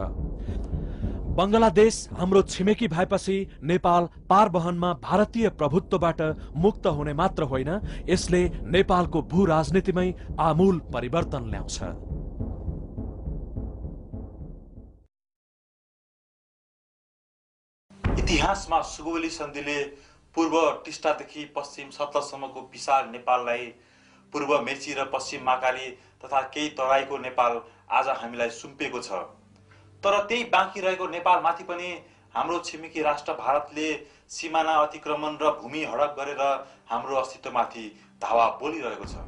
बंगलादेश हाम्रो छिमेकी भएपछि नेपाल पारवहनमा भारतीय प्रभुत्वबाट मुक्त हुने मात्र होइन, यसले नेपालको भू राजनीतिमै आमूल परिवर्तन ल्याउँछ। इतिहासमा सुगौली सन्धिले पूर्व टिस्टादेखि पश्चिम सतलजसम्मको विशाल नेपाललाई पूर्व मेची र पश्चिम महाकाली तथा केही तराईको नेपाल आज हामीलाई सुम्पेको छ। तर त्यही बाँकी रहेको नेपालमाथि पनि हाम्रो छिमेकी राष्ट्र भारतले सीमाना अतिक्रमण र भूमि हडप गरेर हाम्रो अस्तित्वमाथि धावा बोलिरहेको छ।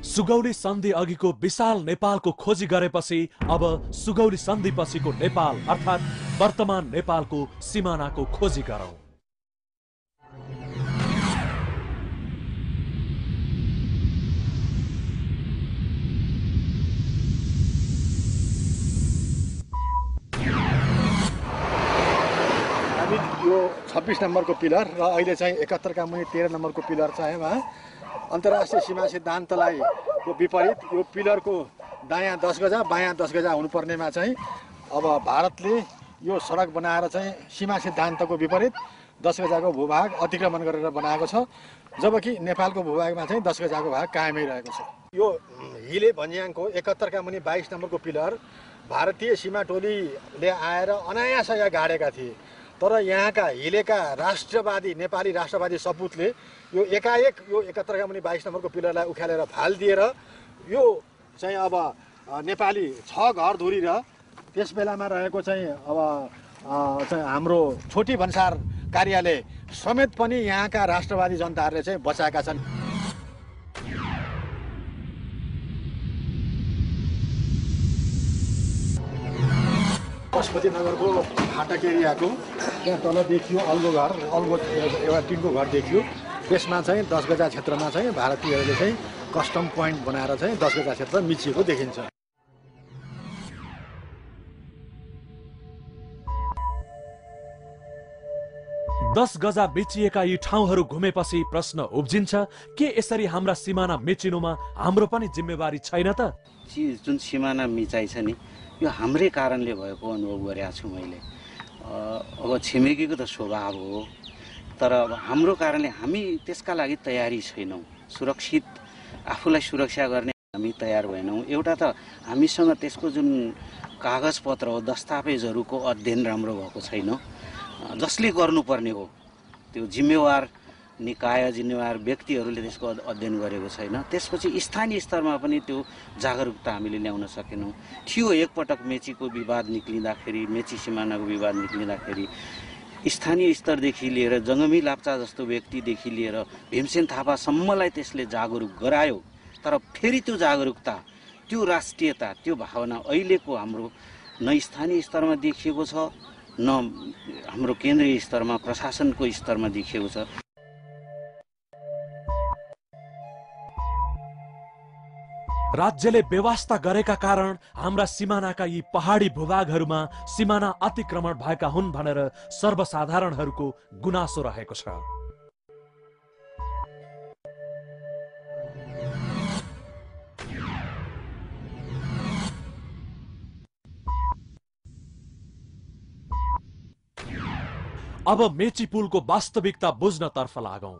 सुगौली सन्धि अघिको विशाल नेपालको खोजी गरेपछि अब सुगौली सन्धि पछिको नेपाल अर्थात् वर्तमान नेपालको सिमानाको खोजी गरौं। हामी यो 26 नम्बरको पिलर र अहिले चाहिँ 71 का मुनि 13 नम्बरको पिलर चाहिँ अन्तर्राष्ट्रिय सीमा सिद्धान्तलाई को विपरीत यो पिलरको दायाँ 10 गजा बायाँ 10 गजा हुनुपर्नेमा चाहिँ अब भारतले यो सडक बनाएर चाहिँ सीमा सिद्धान्तको विपरीत 10 गजाको भूभाग अतिक्रमण गरेर बनाएको छ, जबकि नेपालको भूभागमा चाहिँ 10 गजाको भाग कायमै रहेको छ। यो हिले भन्ज्याङको 71 का मुनि 22 नम्बरको पिलर भारतीय सीमा टोलीले आएर अनायास यहाँ गाडेका थिए, तर यहाँका हिलेका राष्ट्रवादी नेपाली राष्ट्रवादी सपुतले यो एकाएक यो 71 का मुनि 22 नम्बरको पिलरलाई उखालेर फालिदिएर यो चाहिँ अब नेपाली 6 घरधुरी र त्यस बेलामा रहेको चाहिँ अब चाहिँ हाम्रो छोटी भन्सार कार्यालय समेत पनि यहाँका राष्ट्रवादी जनताहरूले चाहिँ बचाएका छन्। पशुपति नगरको फाटक एरियाको त्यहाँ तल देखियो अल्गो घर, अल्गो एउटा टिनको घर देखियो, त्यसमा चाहिँ 10 गजा क्षेत्रमा चाहिँ भारतीयहरूले चाहिँ कस्टम पोइन्ट बनाएर चाहिँ 10 गजा क्षेत्र मिचिएको देखिन्छ। दस गजा बेचिएका यी ठाउँहरू घुमेपछि प्रश्न उब्जिन्छ, के यसरी हाम्रा सिमाना मेचिनुमा हाम्रो पनि जिम्मेवारी छैन त? जुन सिमाना मिचाइ छ नि, यो हाम्रै कारणले भएको अनुभव गरेको छु मैले। अब छिमेकीको त स्वभाव हो, तर अब हाम्रो कारणले हामी त्यसका लागि तयारी छैनौँ। सुरक्षित आफूलाई सुरक्षा गर्ने हामी तयार भएनौँ। एउटा त हामीसँग त्यसको जुन कागजपत्र हो, दस्तावेजहरूको अध्ययन राम्रो भएको छैन, जसले गर्नुपर्ने हो त्यो जिम्मेवार निकाय जिम्मेवार व्यक्तिहरूले त्यसको अध्ययन गरेको छैन। त्यसपछि स्थानीय स्तरमा पनि त्यो जागरुकता हामीले ल्याउन सकेनौँ। थियो एकपटक मेचीको विवाद निक्लिँदाखेरि, मेची सिमानाको विवाद निक्लिँदाखेरि स्थानीय स्तरदेखि लिएर जङ्गमी लाप्चा जस्तो व्यक्तिदेखि लिएर भीमसेन थापासम्मलाई त्यसले जागरुक गरायो। तर फेरि त्यो जागरुकता, त्यो राष्ट्रियता, त्यो भावना अहिलेको हाम्रो न स्थानीय स्तरमा देखिएको छ न हाम्रो केन्द्रीय स्तरमा प्रशासनको स्तरमा देखिएको छ। राज्यले व्यवस्था गरेका कारण हाम्रा सिमानाका यी पहाडी भूभागहरूमा सिमाना अतिक्रमण भएका हुन् भनेर सर्वसाधारणहरूको गुनासो रहेको छ। अब मेची पुलको वास्तविकता बुझ्नतर्फ लागौं।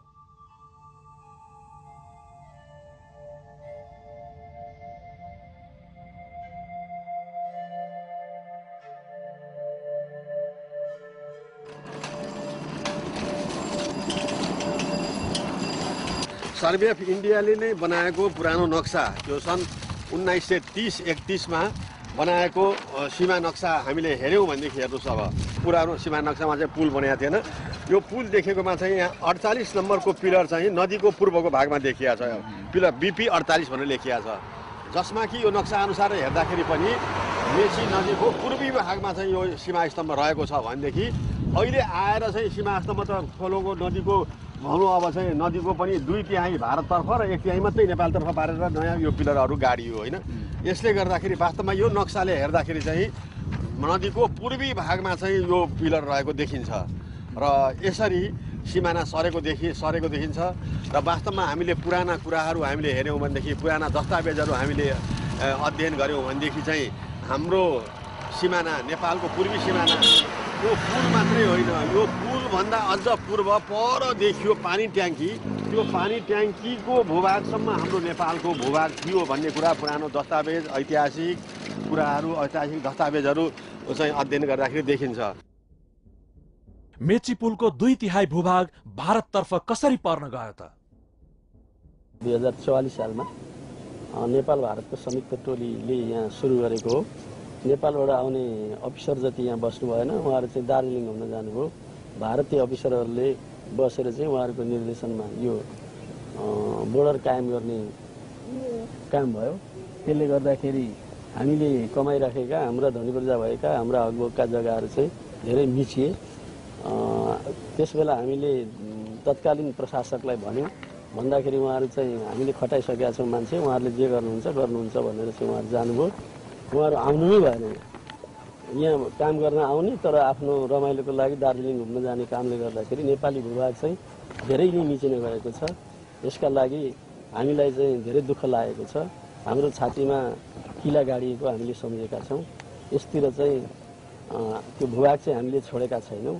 सर्वे अफ इन्डियाले नै बनाएको पुरानो नक्सा त्यो सन् 1930-31 मा बनाएको सीमा नक्सा हामीले हेऱ्यौँ भनेदेखि हेर्नुहोस्, अब पुरानो सीमा नक्सामा चाहिँ पुल बनाएको थिएन। यो पुल देखेकोमा चाहिँ यहाँ 48 नम्बरको पिलर चाहिँ नदीको पूर्वको भागमा देखिएको छ। पिलर BP 48 भनेर लेखिएको छ, जसमा कि यो नक्सा अनुसार हेर्दाखेरि पनि मेची नदीको पूर्वी भागमा चाहिँ यो सीमा स्तम्भ रहेको छ भनेदेखि अहिले आएर चाहिँ सीमा स्तम्भ त खोलोको नदीको भनौँ अब चाहिँ नदीको पनि 2/3 भारततर्फ र 1/3 मात्रै नेपालतर्फ पारेर नयाँ यो पिलरहरू गाडियो होइन। यसले गर्दाखेरि वास्तवमा यो नक्साले हेर्दाखेरि चाहिँ नदीको पूर्वी भागमा चाहिँ यो पिलर रहेको देखिन्छ र यसरी सिमाना सरेको देखिन्छ। र वास्तवमा हामीले पुराना कुराहरू हामीले हेऱ्यौँ भनेदेखि पुराना दस्तावेजहरू हामीले अध्ययन गऱ्यौँ भनेदेखि चाहिँ हाम्रो सिमाना नेपालको पूर्वी सिमाना यो पुल मात्रै होइन, यो पुलभन्दा अझ पूर्व पर देखियो पानी ट्याङ्की। त्यो पानी ट्याङ्कीको भूभागसम्म हाम्रो नेपालको भूभाग थियो भन्ने कुरा पुरानो दस्तावेज ऐतिहासिक कुराहरू ऐतिहासिक दस्तावेजहरू चाहिँ अध्ययन गर्दाखेरि देखिन्छ। मेची पुलको 2/3 भूभाग भारततर्फ कसरी पर्न गयो त? 2044 सालमा नेपाल भारतको संयुक्त टोलीले यहाँ सुरु गरेको हो। नेपालबाट आउने अफिसर जति यहाँ बस्नु भएन, उहाँहरू चाहिँ दार्जिलिङ घुम्न जानुभयो। भारतीय अफिसरहरूले बसेर चाहिँ उहाँहरूको निर्देशनमा यो बोर्डर कायम गर्ने काम भयो। त्यसले गर्दाखेरि हामीले कमाइराखेका हाम्रा धनी प्रजा भएका हाम्रा हकभोगका जग्गाहरू चाहिँ धेरै मिचिए। त्यसबेला हामीले तत्कालीन प्रशासकलाई भन्यौँ, भन्दाखेरि उहाँहरू चाहिँ हामीले खटाइसकेका छौँ मान्छे, उहाँहरूले जे गर्नुहुन्छ भनेर चाहिँ उहाँहरू जानुभयो। उहाँहरू आउनु नै भएन, यहाँ काम गर्न आउने तर आफ्नो रमाइलोको लागि दार्जिलिङ घुम्न जाने कामले गर्दाखेरि नेपाली भूभाग चाहिँ धेरै नै मिचिन गएको छ। यसका लागि हामीलाई चाहिँ धेरै दुःख लागेको छ। हाम्रो छातीमा किला गाडिएको हामीले सम्झेका छौँ। यसतिर चाहिँ त्यो भूभाग चाहिँ हामीले छोडेका छैनौँ।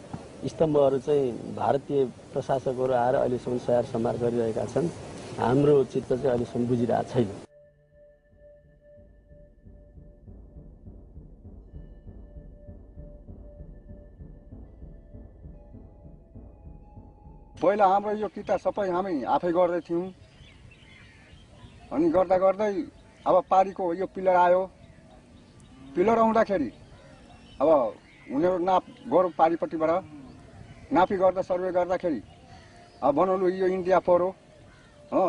स्तम्भहरू चाहिँ भारतीय प्रशासकहरू आएर अहिलेसम्म स्याहार सम्हार गरिरहेका छन्। हाम्रो चित्त चाहिँ अहिलेसम्म बुझिरहेको छैन। पहिला हाम्रो यो किता सबै हामी आफै गर्दै थियौँ। अनि गर्दा गर्दै अब पारीको यो पिलर आयो। पिलर आउँदाखेरि अब उनीहरू नाप गरौँ पारीपट्टिबाट नापी गर्दा सर्वे गर्दाखेरि अब बनाउनु यो इन्डिया पऱ्यो हो।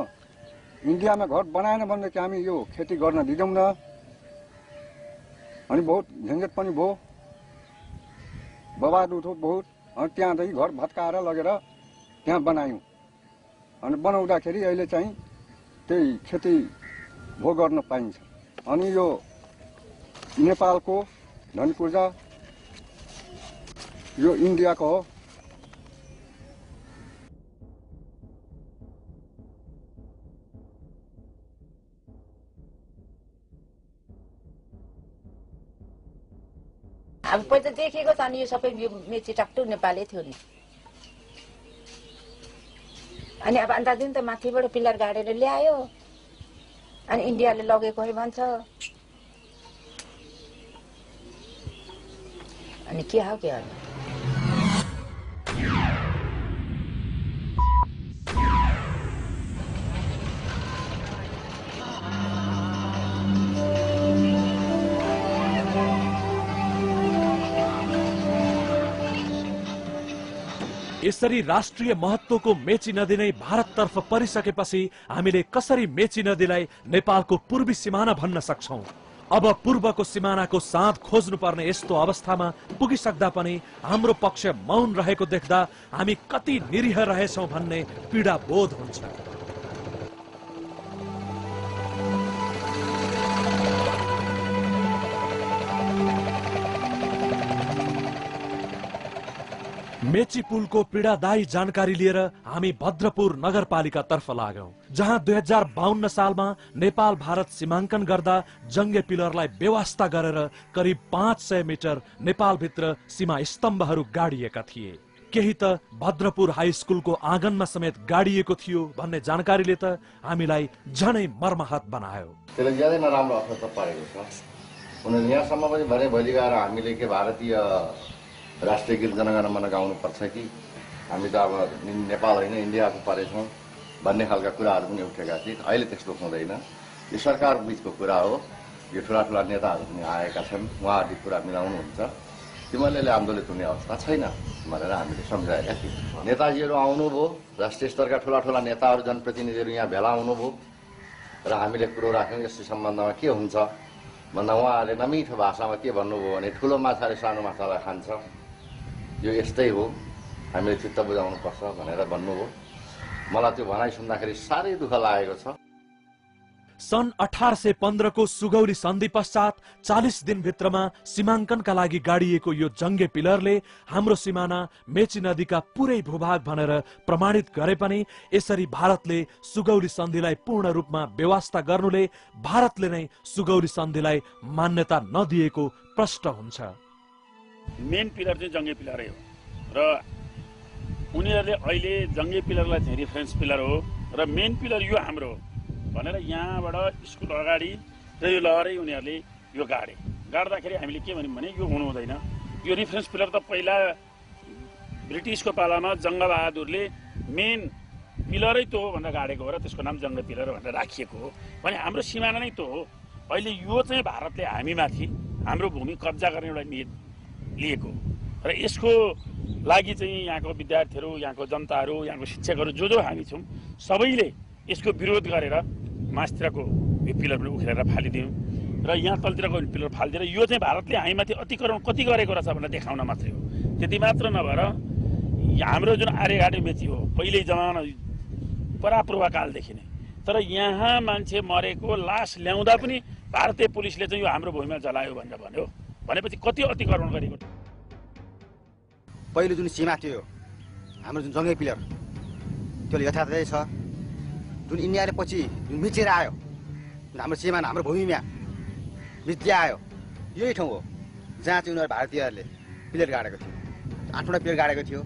इन्डियामा घर बनाएन भनेदेखि हामी यो खेती गर्न दिँदैनौँ न। अनि बहुत झन्झट पनि भयो, बवाद उठ्यो बहुत। अनि त्यहाँदेखि घर भत्काएर लगेर त्यहाँ बनायौँ। अनि बनाउँदाखेरि अहिले चाहिँ त्यही खेती भो गर्न पाइन्छ। अनि यो नेपालको धनी पूर्जा यो इन्डियाको हो। अब पहिला देखेको छ नि यो सबै यो मेची टाक्टु नेपालै थियो नि। अनि अब अन्त दिन त माथिबाट पिलर गाडेर ल्यायो अनि इन्डियाले लगेको है भन्छ। अनि के हो के हो यसरी राष्ट्रिय महत्वको मेची नदी नै भारततर्फ परिसकेपछि हामीले कसरी मेची नदीलाई नेपालको पूर्वी सिमाना भन्न सक्छौं? अब पूर्वको सिमानाको साथ खोज्नुपर्ने यस्तो अवस्थामा पुगिसक्दा पनि हाम्रो पक्ष मौन रहेको देख्दा हामी कति निरीह रहेछौं भन्ने पीडा बोध हुन्छ। मेची पुलको पीडादायी जानकारी लिएर हामी भद्रपुर नगरपालिकातर्फ लाग्यौं, जहाँ 2052 सालमा नेपाल भारत सीमाङ्कन गर्दा जङ्गे पिलरलाई बेवास्ता गरेर करिब 500 मिटर नेपालभित्र सीमा स्तम्भहरू गाडिएका थिए। केही त भद्रपुर हाई स्कुलको आँगनमा समेत गाडिएको थियो भन्ने जानकारीले त हामीलाई झनै मर्माहत बनायो। त्यसले ज्यादै नराम्रो असर त पारेको छ। उनीहरूले यहाँसम्म पनि भने भोलि गएर हामीले के भारतीय राष्ट्रिय गीत जनगणमन गाउनु पर्छ कि हामी त अब नेपाल होइन इन्डियाको परेछौँ भन्ने खालका कुराहरू पनि उठेका थिए। अहिले त्यस्तो हुँदैन। यो सरकार बीचको कुरा हो। यो ठुला ठुला नेताहरू पनि आएका छन्, उहाँहरूले कुरा मिलाउनुहुन्छ। तिमीहरूले आन्दोलित हुने अवस्था छैन भनेर हामीले सम्झाएका थियौँ। नेताजीहरू आउनुभयो, राष्ट्रिय स्तरका ठुला ठुला नेताहरू जनप्रतिनिधिहरू यहाँ भेला हुनुभयो र हामीले कुरो राख्यौँ यसको सम्बन्धमा के हुन्छ भन्दा उहाँहरूले नमिठो भाषामा के भन्नुभयो भने ठुलो माछाले सानो माछालाई खान्छ, यो यस्तै हो, हामीले चित्त बुझाउनुपर्छ भनेर भन्नुभयो। मलाई त्यो भनाइ सुन्दाखेरि साह्रै दुःख लागेको छ। सन् 1815 को सुगौली सन्धि पश्चात 40 दिनभित्रमा सीमाङ्कनका लागि गाडिएको यो जङ्गे पिलरले हाम्रो सिमाना मेची नदीका पुरै भूभाग भनेर प्रमाणित गरे पनि यसरी भारतले सुगौली सन्धिलाई पूर्ण रूपमा बेवास्ता गर्नुले भारतले नै सुगौली सन्धिलाई मान्यता नदिएको प्रष्ट हुन्छ। मेन पिलर चाहिँ जङ्गे पिलरै हो र उनीहरूले अहिले जङ्गे पिलरलाई चाहिँ रेफरेन्स पिलर हो र मेन पिलर यो हाम्रो भनेर यहाँबाट स्कुल अगाडि र यो लहरै उनीहरूले यो गाड्दाखेरि हामीले के भन्यौँ भने यो हुनु हुँदैन। यो रेफरेन्स पिलर त पहिला ब्रिटिसको पालामा जङ्गबहादुरले मेन पिलरै त हो भनेर गाडेको हो र त्यसको नाम जङ्गे पिलर भनेर राखिएको हो भने हाम्रो सिमाना नै त हो। अहिले यो चाहिँ भारतले हामीमाथि हाम्रो भूमि कब्जा गर्ने एउटा नियत लिएको र यसको लागि चाहिँ यहाँको विद्यार्थीहरू, यहाँको जनताहरू, यहाँको शिक्षकहरू जो हामी छौँ सबैले यसको विरोध गरेर मास्तिरको यो पिलर पनि उखेलेर फालिदियौँ र यहाँ तलतिरको पिलर फालिदिएर यो चाहिँ भारतले हामीमाथि अतिक्रमण कति गरेको रहेछ भनेर देखाउन मात्रै हो। त्यति मात्र नभएर हाम्रो जुन आर्यघाटे मेची हो पहिल्यै जमाना परापूर्वकालदेखि नै, तर यहाँ मान्छे मरेको लास ल्याउँदा पनि भारतीय पुलिसले चाहिँ यो हाम्रो भूमिमा जलायो भनेर भन्यो। भनेपछि कति अतिक्रमण गरेको। पहिलो जुन सीमा थियो हाम्रो जुन जङ्गे पिलर त्यो यथार्थै छ। जुन इन्डियाले पछि जुन मिचेर आयो, जुन हाम्रो सिमाना हाम्रो भूमिमा मिच्दै आयो, यही ठाउँ हो जहाँ चाहिँ उनीहरू भारतीयहरूले पिलर गाडेको थियो। 8वटा पिलर गाडेको थियो।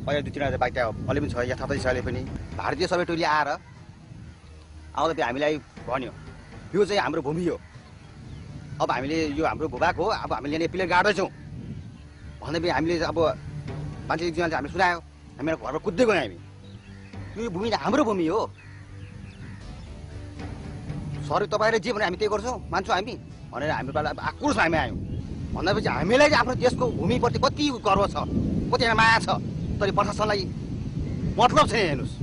पहिला 2-3 बाइक अलि पनि छ, यथार्थै छ। अहिले पनि भारतीय सबै टोली आएर आउँदा फेरि हामीलाई भन्यो यो चाहिँ हाम्रो भूमि हो, अब हामीले यो हाम्रो भूभाग हो, अब हामीले यहाँ पिलर गाड्दैछौँ भन्दै पनि हामीले अब मान्छे एकजनाले हामीले सुनायो। हामी घरमा कुद्दै गयौँ। हामी यो भूमि हाम्रो भूमि हो, सर तपाईँले जे भने हामी त्यही गर्छौँ, मान्छौँ हामी भनेर हाम्रो पाला आक्रोश हामी आयौँ। भन्दापछि हामीलाई चाहिँ आफ्नो देशको भूमिप्रति कति गर्व छ, कति माया छ, तर प्रशासनलाई मतलब छैन। हेर्नुहोस्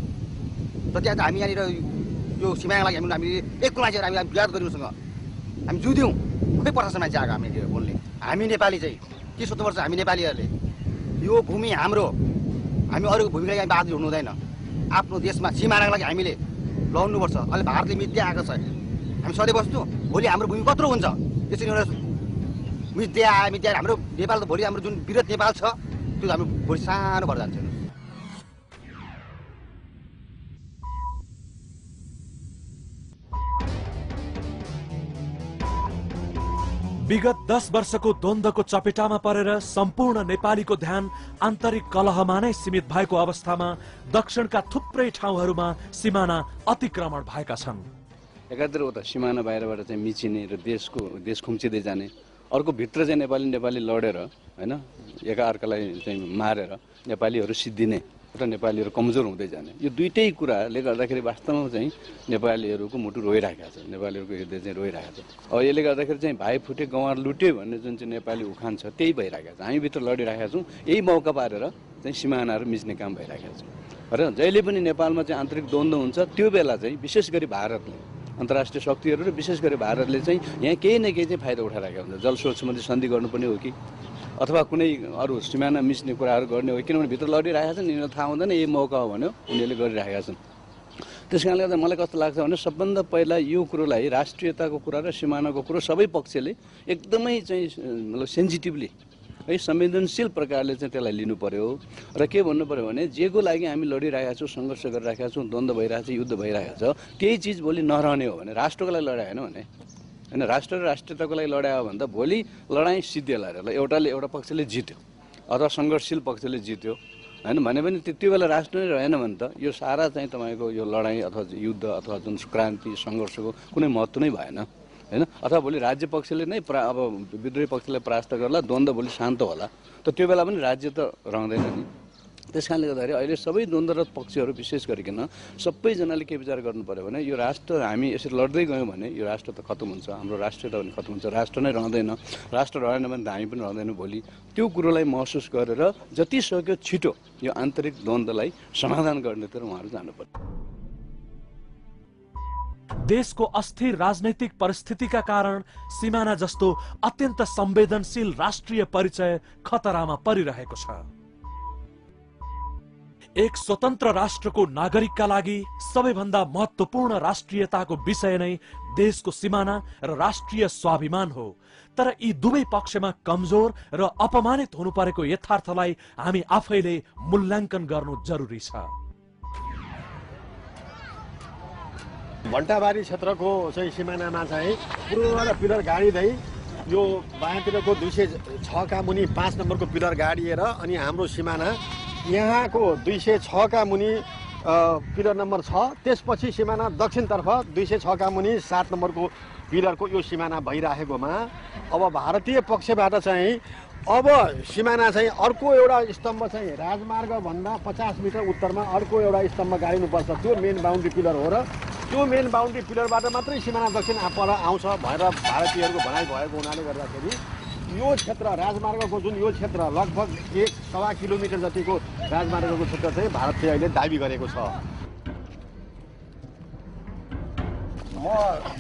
र त्यहाँ त हामी यहाँनिर यो सीमाको लागि हामीले एक मान्छेहरू हामी विवाद गरिनुसँग हामी जुध्यौँ। खोइ प्रशासन मान्छे आएको हामीले बोल्ने। हामी नेपाली चाहिँ के सोच्नुपर्छ, हामी नेपालीहरूले यो भूमि हाम्रो, हामी अरूको भूमिको लागि बाध्य हुनु हुँदैन। आफ्नो देशमा सिमानाको लागि हामीले लड्नुपर्छ। अहिले भारतले मिच्दै आएको छ, हामी सधैँ बस्छौँ। भोलि हाम्रो भूमि कत्रो हुन्छ यसरी मिच्दै आयो हाम्रो नेपाल त भोलि हाम्रो जुन विरत नेपाल छ त्यो हाम्रो भोलि सानो भएर जान्छ। विगत 10 वर्षको द्वन्द्वको चपेटामा परेर सम्पूर्ण नेपालीको ध्यान आन्तरिक कलहमा नै सीमित भएको अवस्थामा दक्षिणका थुप्रै ठाउँहरूमा सिमाना अतिक्रमण भएका छन्। एकातिर उता सिमाना बाहिरबाट चाहिँ मिचिने र देश खुम्चिँदै जाने, अर्को भित्र चाहिँ नेपाली लडेर हैन एकाअर्कालाई चाहिँ मारेर नेपालीहरू सिद्धिने र नेपालीहरू कमजोर हुँदै जाने, यो दुईटै कुराले गर्दाखेरि वास्तवमा चाहिँ नेपालीहरूको मुटु रोइराखेको छ, नेपालीहरूको हृदय चाहिँ रोइराखेको छ। अब यसले गर्दाखेरि चाहिँ भाइ फुटे गँवार लुट्यो भन्ने जुन चाहिँ नेपाली उखान छ त्यही भइरहेको छ। हामी भित्र लडिरहेका छौँ, यही मौका पारेर चाहिँ सिमानाहरू मिच्ने काम भइरहेको छ। र जहिले पनि नेपालमा चाहिँ आन्तरिक द्वन्द्व हुन्छ त्यो बेला चाहिँ विशेष गरी भारतले अन्तर्राष्ट्रिय शक्तिहरू र विशेष गरी भारतले चाहिँ यहाँ केही न केही चाहिँ फाइदा उठाइरहेको हुन्छ। जलस्रोत सम्बन्धी सन्धि गर्नुपर्ने हो कि अथवा कुनै अरू सिमाना मिच्ने कुराहरू गर्ने हो, किनभने भित्र लडिरहेका छन्, यिनीहरू थाहा हुँदैन यही मौका हो भन्यो उनीहरूले गरिरहेका छन्। त्यस कारणले गर्दा मलाई कस्तो लाग्छ भने सबभन्दा पहिला यो कुरोलाई राष्ट्रियताको कुरा र सिमानाको कुरो सबै पक्षले एकदमै चाहिँ मतलब सेन्सिटिभली है संवेदनशील प्रकारले चाहिँ त्यसलाई लिनु पर्यो र के भन्नु पर्यो भने जेको लागि हामी लडिरहेका छौँ, सङ्घर्ष गरिरहेका छौँ, द्वन्द्व भइरहेको छ, युद्ध भइरहेको छ, त्यही चिज भोलि नरहने हो भने राष्ट्रको लागि लडाइ होइन राष्ट्र र राष्ट्रियताको लागि लडाइ हो भने त भोलि लडाइँ सिद्धिएला अरे एउटा पक्षले जित्यो अथवा सङ्घर्षशील पक्षले जित्यो होइन भने पनि त्यति बेला राष्ट्र नै रहेन भने त यो सारा चाहिँ तपाईँको यो लडाइँ अथवा युद्ध अथवा जुन क्रान्ति सङ्घर्षको कुनै महत्त्व नै भएन होइन। अथवा भोलि राज्य पक्षले नै अब विद्रोही पक्षलाई परास्त गर्ला, द्वन्द्व भोलि शान्त होला, त त्यो बेला पनि राज्य त रहँदैन नि। त्यस कारणले गर्दाखेरि अहिले सबै द्वन्द्वरत पक्षहरू विशेष गरिकन सबैजनाले के विचार गर्नु पर्यो भने यो राष्ट्र हामी यसरी लड्दै गयौँ भने यो राष्ट्र त खत्तम हुन्छ, हाम्रो राष्ट्रियता पनि खत्तम हुन्छ, राष्ट्र नै रहँदैन, राष्ट्र रहेन भने त हामी पनि रहँदैनौँ भोलि। त्यो कुरोलाई महसुस गरेर जति सक्यो छिटो यो आन्तरिक द्वन्द्वलाई समाधान गर्नेतिर उहाँहरू जानु पर्यो। देशको अस्थिर राजनैतिक परिस्थितिका कारण सिमाना जस्तो अत्यन्त संवेदनशील राष्ट्रिय परिचय खतरामा परिरहेको छ। एक स्वतन्त्र राष्ट्रको नागरिकका लागि सबैभन्दा महत्त्वपूर्ण राष्ट्रियताको विषय नै देशको सिमाना र राष्ट्रिय स्वाभिमान हो। तर यी दुवै पक्षमा कमजोर र अपमानित हुनु परेको यथार्थलाई हामी आफैले मूल्याङ्कन गर्नु जरुरी छ। भण्टाबारी क्षेत्रको चाहिँ सिमानामा चाहिँ पूर्वमा पिलर गाडिँदै यो बायाँतिरको 206 का मुनि 5 नम्बरको पिलर गाडिएर अनि हाम्रो सिमाना यहाँको 206 का मुनि पिलर नम्बर 6, त्यसपछि सिमाना दक्षिणतर्फ 206 का मुनि 7 नम्बरको पिलरको यो सिमाना भइराखेकोमा अब भारतीय पक्षबाट चाहिँ अब सिमाना चाहिँ अर्को एउटा स्तम्भ चाहिँ राजमार्ग भन्दा 50 मिटर उत्तरमा अर्को एउटा स्तम्भ गाडिनुपर्छ। त्यो मेन बााउन्ड्री पिलर हो र त्यो मेन बााउन्ड्री पिलरबाट मात्रै सिमाना दक्षिण पर आउँछ भनेर भारतीयहरूको भनाइ भएको हुनाले गर्दाखेरि यो क्षेत्र राजमार्गको जुन यो क्षेत्र लगभग 1.25 किलोमिटर जतिको राजमार्गको क्षेत्र चाहिँ भारतले अहिले दाबी गरेको छ। म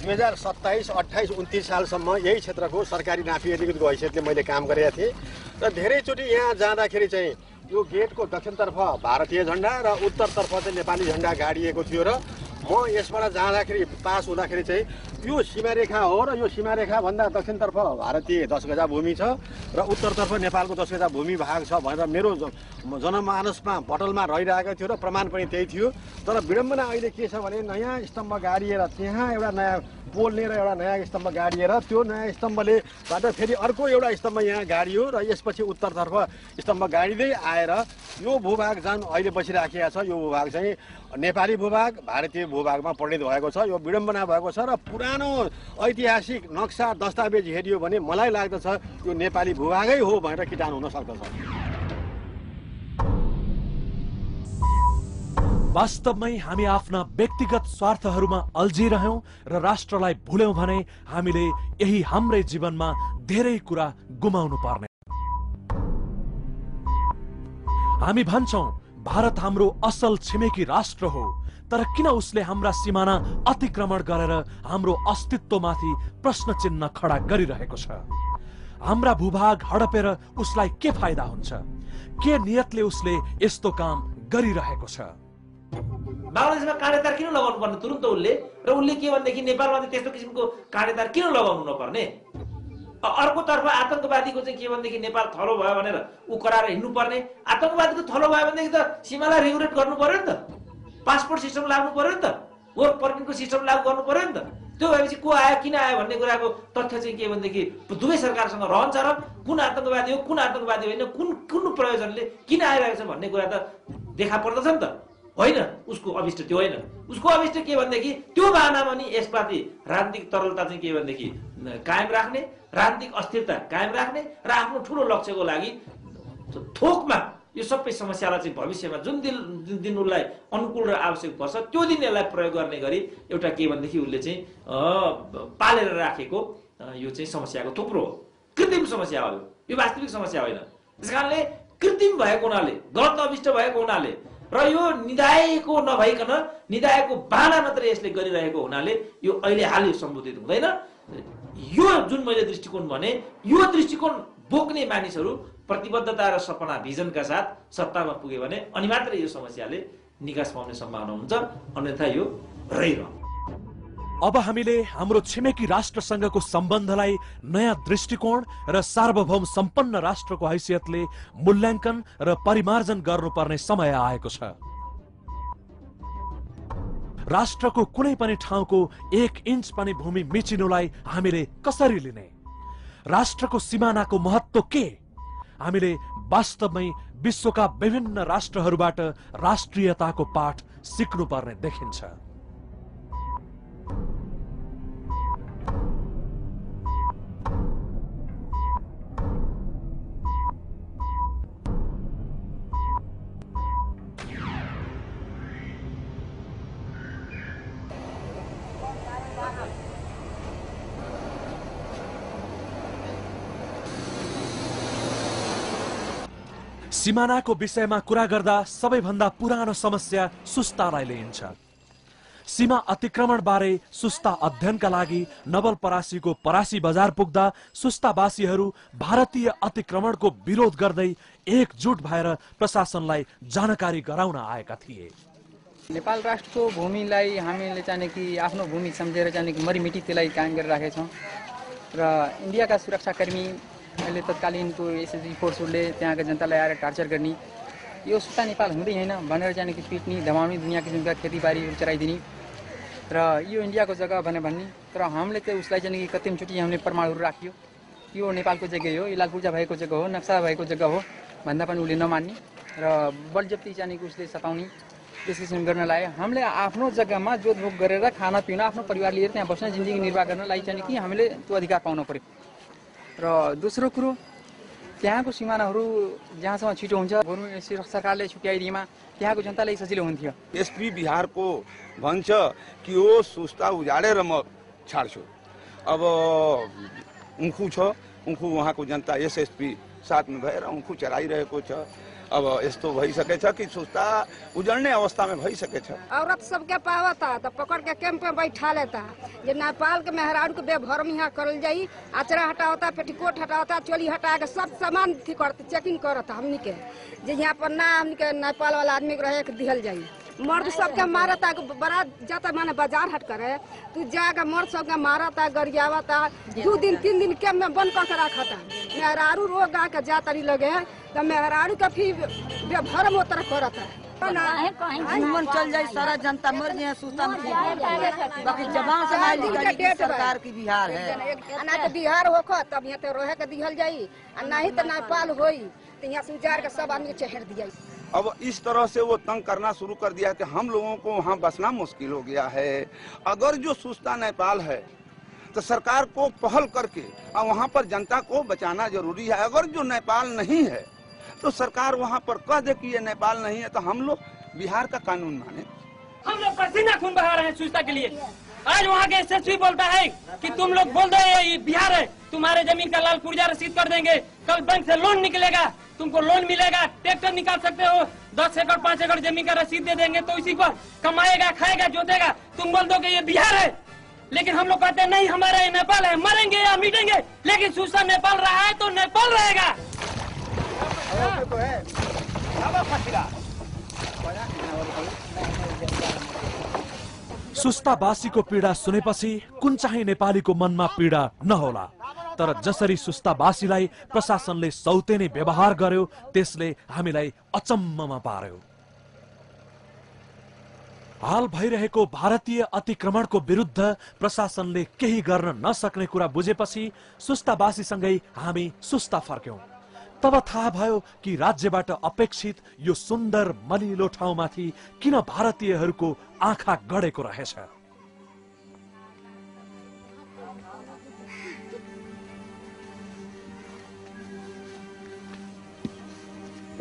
2027, 28, 29 सालसम्म यही क्षेत्रको सरकारी नाफी अधिकृतको हैसियतले मैले काम गरेका थिएँ र धेरैचोटि यहाँ जाँदाखेरि चाहिँ यो गेटको दक्षिणतर्फ भारतीय झन्डा र उत्तरतर्फ चाहिँ नेपाली झन्डा गाडिएको थियो र म यसबाट जाँदाखेरि पास हुँदाखेरि चाहिँ यो सीमारेखा हो र यो सीमारेखा भन्दा दक्षिणतर्फ भारतीय 10 गजा भूमि छ र उत्तरतर्फ नेपालको 10 गजा भूमि भाग छ भनेर मेरो जनमानसमा पटलमा रहिरहेको थियो र प्रमाण पनि त्यही थियो। तर विडम्बना अहिले के छ भने नयाँ स्तम्भ गाडिएर त्यहाँ एउटा नयाँ पोल्ने र एउटा नयाँ स्तम्भ गाडिएर त्यो नयाँ स्तम्भले बाट फेरि अर्को एउटा स्तम्भ यहाँ गाडियो र यसपछि उत्तरतर्फ स्तम्भ गाडिँदै आएर यो भूभाग जुन अहिले बसिराखेको छ यो भूभाग चाहिँ नेपाली भूभाग भारतीय भूभागमा परिणत भएको छ। यो विडम्बना भएको छ र पुरानो ऐतिहासिक नक्सा दस्तावेज हेरियो भने मलाई लाग्दछ यो नेपाली भूभागै हो भनेर किटान हुन सक्दछ। वास्तवमै हामी आफ्ना व्यक्तिगत स्वार्थहरूमा अल्झिरह्यौं र राष्ट्रलाई भुल्यौं भने हामीले यही हाम्रै जीवनमा धेरै कुरा गुमाउनु पर्ने। हामी भन्छौं भारत हाम्रो असल छिमेकी राष्ट्र हो, तर किन उसले हाम्रा सीमाना अतिक्रमण गरेर हाम्रो अस्तित्वमाथि प्रश्न चिन्ह खडा गरिरहेको छ? हाम्रा भूभाग हडपेर उसलाई के फाइदा हुन्छ? के नियतले उसले यस्तो काम गरिरहेको छ? बांग्लादेशमा काँडेदार किन लगाउनु पर्ने तुरुन्त उसले? र उसले के भनेदेखि नेपालमा त्यस्तो किसिमको काँडेदार किन लगाउनु नपर्ने? अर्कोतर्फ आतंकवादीको चाहिँ के भनेदेखि नेपाल थलो भयो भनेर ऊ कराएर हिँड्नु पर्ने? आतंकवादीको थलो भयो भनेदेखि त सीमालाई रेगुलेट गर्नु पर्यो नि त, पासपोर्ट सिस्टम लाग्नु पर्यो नि त, वर्क पर्मिटको सिस्टम लागू गर्नु पर्यो नि त। त्यो भएपछि को आयो किन आयो भन्ने कुराको तथ्य चाहिँ के भनेदेखि दुवै सरकारसँग रहन्छ र कुन आतंकवादी हो कुन आतंकवादी होइन, कुन प्रयोजनले किन आइरहेको छ भन्ने कुरा त देखा पर्दछ नि त। होइन, उसको अभिष्ट त्यो होइन। उसको अभिष्ट के भनेदेखि त्यो बाहनामा नि यसपालि राजनीतिक तरलता चाहिँ के भनेदेखि कायम राख्ने, राजनीतिक अस्थिरता कायम राख्ने र आफ्नो ठुलो लक्ष्यको लागि थोकमा यो सबै समस्यालाई चाहिँ भविष्यमा जुन दिन उसलाई अनुकूल र आवश्यक पर्छ त्यो दिन यसलाई प्रयोग गर्ने गरी एउटा के भनेदेखि उसले चाहिँ पालेर राखेको यो चाहिँ समस्याको थुप्रो हो, कृत्रिम समस्या हो। यो वास्तविक समस्या होइन। त्यसकारणले कृत्रिम भएको हुनाले, गलत अभिष्ट भएको हुनाले र यो निदायको नभइकन निदायको बाना मात्र यसले गरिरहेको हुनाले यो अहिले हाल यो सम्बोधित हुँदैन। यो जुन मैले दृष्टिकोण भने यो दृष्टिकोण बोक्ने मानिसहरू प्रतिबद्धता र सपना भिजनका साथ सत्तामा पुग्यो भने अनि मात्र यो समस्याले निकास पाउने सम्भावना हुन्छ, अन्यथा यो रहिरहन्छ। अब हामीले हाम्रो छिमेकी राष्ट्रसँगको सम्बन्धलाई नयाँ दृष्टिकोण र सार्वभौम सम्पन्न राष्ट्रको हैसियतले मूल्याङ्कन र परिमार्जन गर्नुपर्ने समय आएको छ। राष्ट्रको कुनै पनि ठाउँको 1 इन्च पनि भूमि मिचिनुलाई हामीले कसरी लिने? राष्ट्रको सिमानाको महत्त्व के? हामीले वास्तवमै विश्वका विभिन्न राष्ट्रहरूबाट राष्ट्रियताको पाठ सिक्नुपर्ने देखिन्छ। सिमानाको विषयमा कुरा गर्दा सबैभन्दा पुरानो समस्या सुस्तालाई लिइन्छ। सीमा अतिक्रमण बारे सुस्ता अध्ययनका लागि नवलपरासीको परासी बजार पुग्दा सुस्तावासीहरू भारतीय अतिक्रमणको विरोध गर्दै एकजुट भएर प्रशासनलाई जानकारी गराउन आएका थिए। नेपाल राष्ट्रको भूमिलाई हामीले चाहिँ कि आफ्नो भूमि सम्झेर चाहिँ कि मरिमिटी त्यसलाई कायम गरेर राखेका छौँ र इन्डियाका सुरक्षाकर्मी अहिले तत्कालीनको एसएसबी फोर्सहरूले त्यहाँका जनतालाई आएर टार्चर गर्ने, यो सुस्ता नेपाल हुँदै होइन भनेर चाहिँ कि पिट्ने धमाउने, दुनियाँ किसिमका खेतीबारीहरू चराइदिने र यो इन्डियाको जग्गा भने भन्ने। तर हामीले चाहिँ उसलाई चाहिँ कि कतिचोटि हामीले प्रमाणहरू राखियो यो नेपालको जग्गा हो, यो लालपूर्जा भएको जग्गा हो, नक्सा भएको जग्गा हो भन्दा पनि उसले नमान्ने र बलजप्ती चाहिँ कि उसले सताउने, त्यस किसिम गर्न लाग्यो। हामीले आफ्नो जग्गामा जोतभोग गरेर खाना पिउन आफ्नो परिवार लिएर त्यहाँ बस्न जिन्दगी निर्वाह गर्नलाई चाहिँ कि हामीले त्यो अधिकार पाउनु पर्यो। र दोस्रो कुरो त्यहाँको सिमानाहरू जहाँसम्म छिटो हुन्छ बरु सरकारले छुट्याइदिएमा त्यहाँको जनतालाई सजिलो हुन्थ्यो। एसपी बिहारको भन्छ कि यो सुस्ता उजाडेर म छाड्छु। अब उखु छ, उखु उहाँको जनता एसएसपी साथमा भएर उखु चराइरहेको छ। अब यस्तो भइसकेछ कि सुस्ता उजड़ने अवस्था में भइसकेछ। औरत सबके पावता तो पकड़ के कैंप में बैठा लेता। जे नेपाल के मेहरारू के बेभरम यहाँ करल जाई, आचरा हटावता, पेटीकोट हटावता, चोली हटा के सब सामान थी करते चेकिंग करता हमनी के। जे यहाँ पर ना हमनी के नेपाल वाला आदमी के रहे के दिहल जाई। मर्द सबके मारता, बड़ा जाता माने बाजार हट करे तू जाकर मर्द सबके मारता, गरियावता, 2 दिन 3 दिन कैंप में बंद करके रखता। मेहरारू रोग आके जातरी लगे तो मेहरारू का फिर बेभरम होतर करता है। जीवन चल जाए, सारा जनता मर जाए, सुस्ता बाकी जबान से निकली सरकार की बिहार है। ना तो बिहार होखो तब यहाँ तो रहे के दिहल जाई, नहीं तो नेपाल होई तो यहाँ से उजाड़ के सब आदमी चहर दिया। अब इस तरह से वो तंग करना शुरू कर दिया कि हम लोगों को वहाँ बसना मुश्किल हो गया है। अगर जो सुस्ता नेपाल है तो सरकार को पहल करके और वहाँ पर जनता को बचाना जरूरी है। अगर जो नेपाल नहीं है तो सरकार वहाँ पर कह दे कि ये नेपाल नहीं है तो हम लोग बिहार का कानून माने। हम लोग पसीना खून बहा रहे हैं सुस्ता के लिए। आज वहाँ के एसएसपी बोलता है कि तुम लोग बोल दो ये बिहार है, तुम्हारे जमीन का लाल पुर्जा रसीद कर देंगे, कल बैंक से लोन निकलेगा, तुमको लोन मिलेगा, ट्रैक्टर निकाल सकते हो, 10 एकड़ 5 एकड़ जमीन का रसीद दे देंगे तो इसी पर कमाएगा, खाएगा, जोतेगा। तुम बोल दो कि ये बिहार है, लेकिन हम लोग कहते हैं नहीं हमारा ये नेपाल है, मरेंगे या मिटेंगे, लेकिन सुस्ता नेपाल रहा है तो नेपाल रहेगा। सुस्तावासीको पीडा सुनेपछि कुन चाहिँ नेपालीको मनमा पीडा नहोला, तर जसरी सुस्तावासीलाई प्रशासनले सौतेनी व्यवहार गर्यो त्यसले हामीलाई अचम्ममा पार्यो। हाल भइरहेको भारतीय अतिक्रमणको विरुद्ध प्रशासनले केही गर्न नसक्ने कुरा बुझेपछि सुस्तावासीसँगै हामी सुस्ता फर्क्यौं। तब थाहा भयो कि राज्यबाट अपेक्षित यो सुन्दर मलिलो ठाउँमाथि किन भारतीयहरूको आँखा गडेको रहेछ।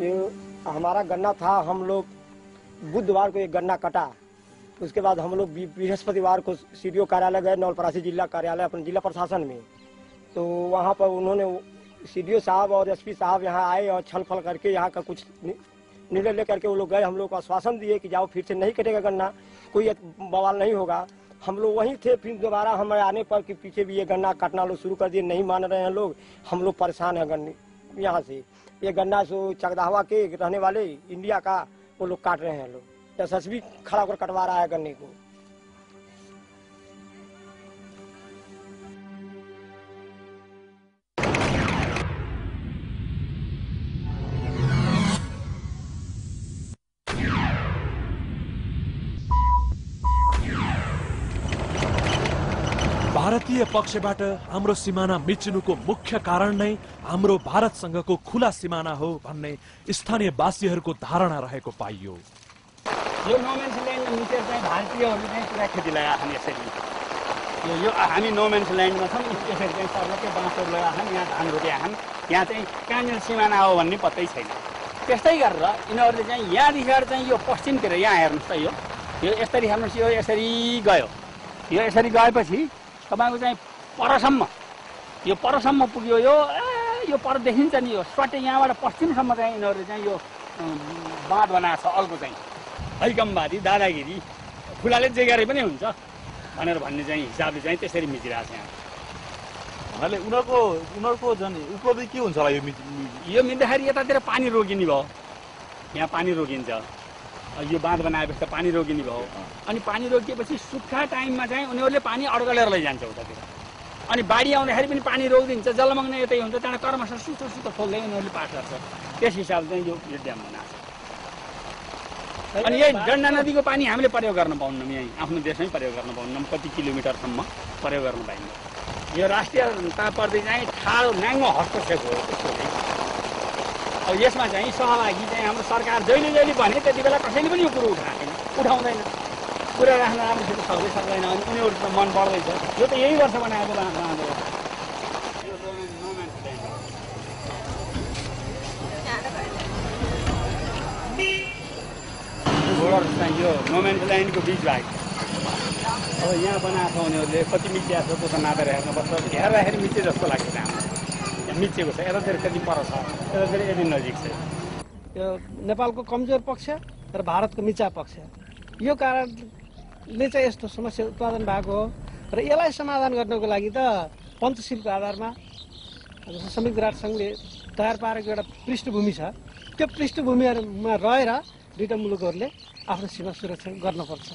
ये हमारा गन्ना था, हम लोग बुधवार को एक गन्ना कटा, उसके बाद हम लोग बृहस्पतिवार को सीडीओ कार्यालय गए, नवलपरासी जिला कार्यालय अपने जिला प्रशासन में। तो वहाँ पर उन्होंने सीडीओ साहब और एसपी साहब यहाँ आए और छल फल करके यहाँ का कुछ निर्णय लेकर के वो लोग गए, हम लोग को आश्वासन दिए कि जाओ फिर से नहीं कटेगा गन्ना, कोई बवाल नहीं होगा। हम लोग वहीं थे, फिर दोबारा हमारे आने पर कि पीछे भी ये गन्ना काटना लोग शुरू कर दिए, नहीं मान रहे हैं लोग। हम लोग परेशान हैं गन्ने यहाँ से। ये गन्ना सो चकदाहवा के रहने वाले इंडिया का वो लोग काट रहे हैं लोग। SSB खड़ा कर कटवा रहा है गन्ने को। भारतीय पक्षबाट हाम्रो सिमाना मिचिनुको मुख्य कारण नै हाम्रो भारतसँगको खुला सिमाना हो भन्ने स्थानीयवासीहरूको धारणा रहेको पाइयो। यो नोमेन्स ल्यान्ड मिचेर चाहिँ भारतीयहरूले चाहिँ पुरा खेती लगाएछन्। यसरी यो हामी नोमेन्स ल्यान्डमा छौँ, यसरी चाहिँ सर्वकै बाँसहरू लगाएछन्, यहाँ धान रोपेछन्। यहाँ चाहिँ कहाँनिर सिमाना हो भन्ने पत्तै छैन। त्यस्तै गरेर यिनीहरूले चाहिँ यहाँदेखि चाहिँ यो पश्चिमतिर यहाँ हेर्नुहोस् त, यो यसरी हेर्नुहोस्, यो यसरी गयो। यो यसरी गएपछि तपाईँको चाहिँ परसम्म, यो परसम्म पुग्यो। यो पर देखिन्छ नि, यो स्वाटै यहाँबाट पश्चिमसम्म चाहिँ यिनीहरूले चाहिँ यो बाँध बनाएको छ। अर्को चाहिँ हैकमवादी दादागिरी फुलाले जे गरे पनि हुन्छ भनेर भन्ने चाहिँ हिसाबले चाहिँ त्यसरी मिचिरहेको छ यहाँ। भन्नाले उनीहरूको झन् उपलब्धि के हुन्छ होला यो मिच्दाखेरि यतातिर पानी रोकिने भयो, यहाँ पानी रोकिन्छ। यो बाँध बनाएपछि त पानी रोकिने भयो। अनि पानी रोकिएपछि सुक्खा टाइममा चाहिँ उनीहरूले पानी अड्कलेर लैजान्छ उतातिर। अनि बाढी आउँदाखेरि पनि पानी रोकिदिन्छ, जलमग्न यतै हुन्छ, त्यहाँबाट कर्मश सुतो खोल्दै उनीहरूले पास गर्छ। त्यस हिसाबले चाहिँ यो ड्याम बनाएको छ। अनि यही डन्डा नदीको पानी हामीले प्रयोग गर्न पाउन्नौँ, यहीँ आफ्नो देशमै प्रयोग गर्न पाउन्नौँ, कति किलोमिटरसम्म प्रयोग गर्न पाइन्न। यो राष्ट्रियता पर्दै चाहिँ ठाडो नाङ्गो हस्तक्षेप हो त्यसको चाहिँ। अब यसमा चाहिँ सहभागी चाहिँ हाम्रो सरकार जहिले जहिले भने त्यति बेला कसैले पनि यो कुरो उठाउँदैन। कुरा राख्न राम्रोसित सक्दैन। अनि उनीहरूको मन बढ्दैछ। यो त यही वर्ष बनाएको बाँधो हो। बोर्डर चाहिँ यो नोमेन्स ल्यान्डको बिच भाग अब यहाँ बनाएको छ उनीहरूले। कति मिचिया छ त्यो त नापेर हेर्नुपर्छ। हेर्दाखेरि मिचे जस्तो लाग्छ हाम्रो। यहाँ मिचेको छ, यतातिर कति पर छ, यतातिर यति नजिक छ। यो नेपालको कमजोर पक्ष र भारतको मिचा पक्ष, यो कारणले चाहिँ यस्तो समस्या उत्पादन भएको हो। र यसलाई समाधान गर्नको लागि त पञ्चशीलको आधारमा जस्तो संयुक्त राष्ट्रसङ्घले तयार पारेको एउटा पृष्ठभूमि छ, त्यो पृष्ठभूमिमा रहेर दुईटा मुलुकहरूले आफ्नो सीमा सुरक्षा गर्नुपर्छ।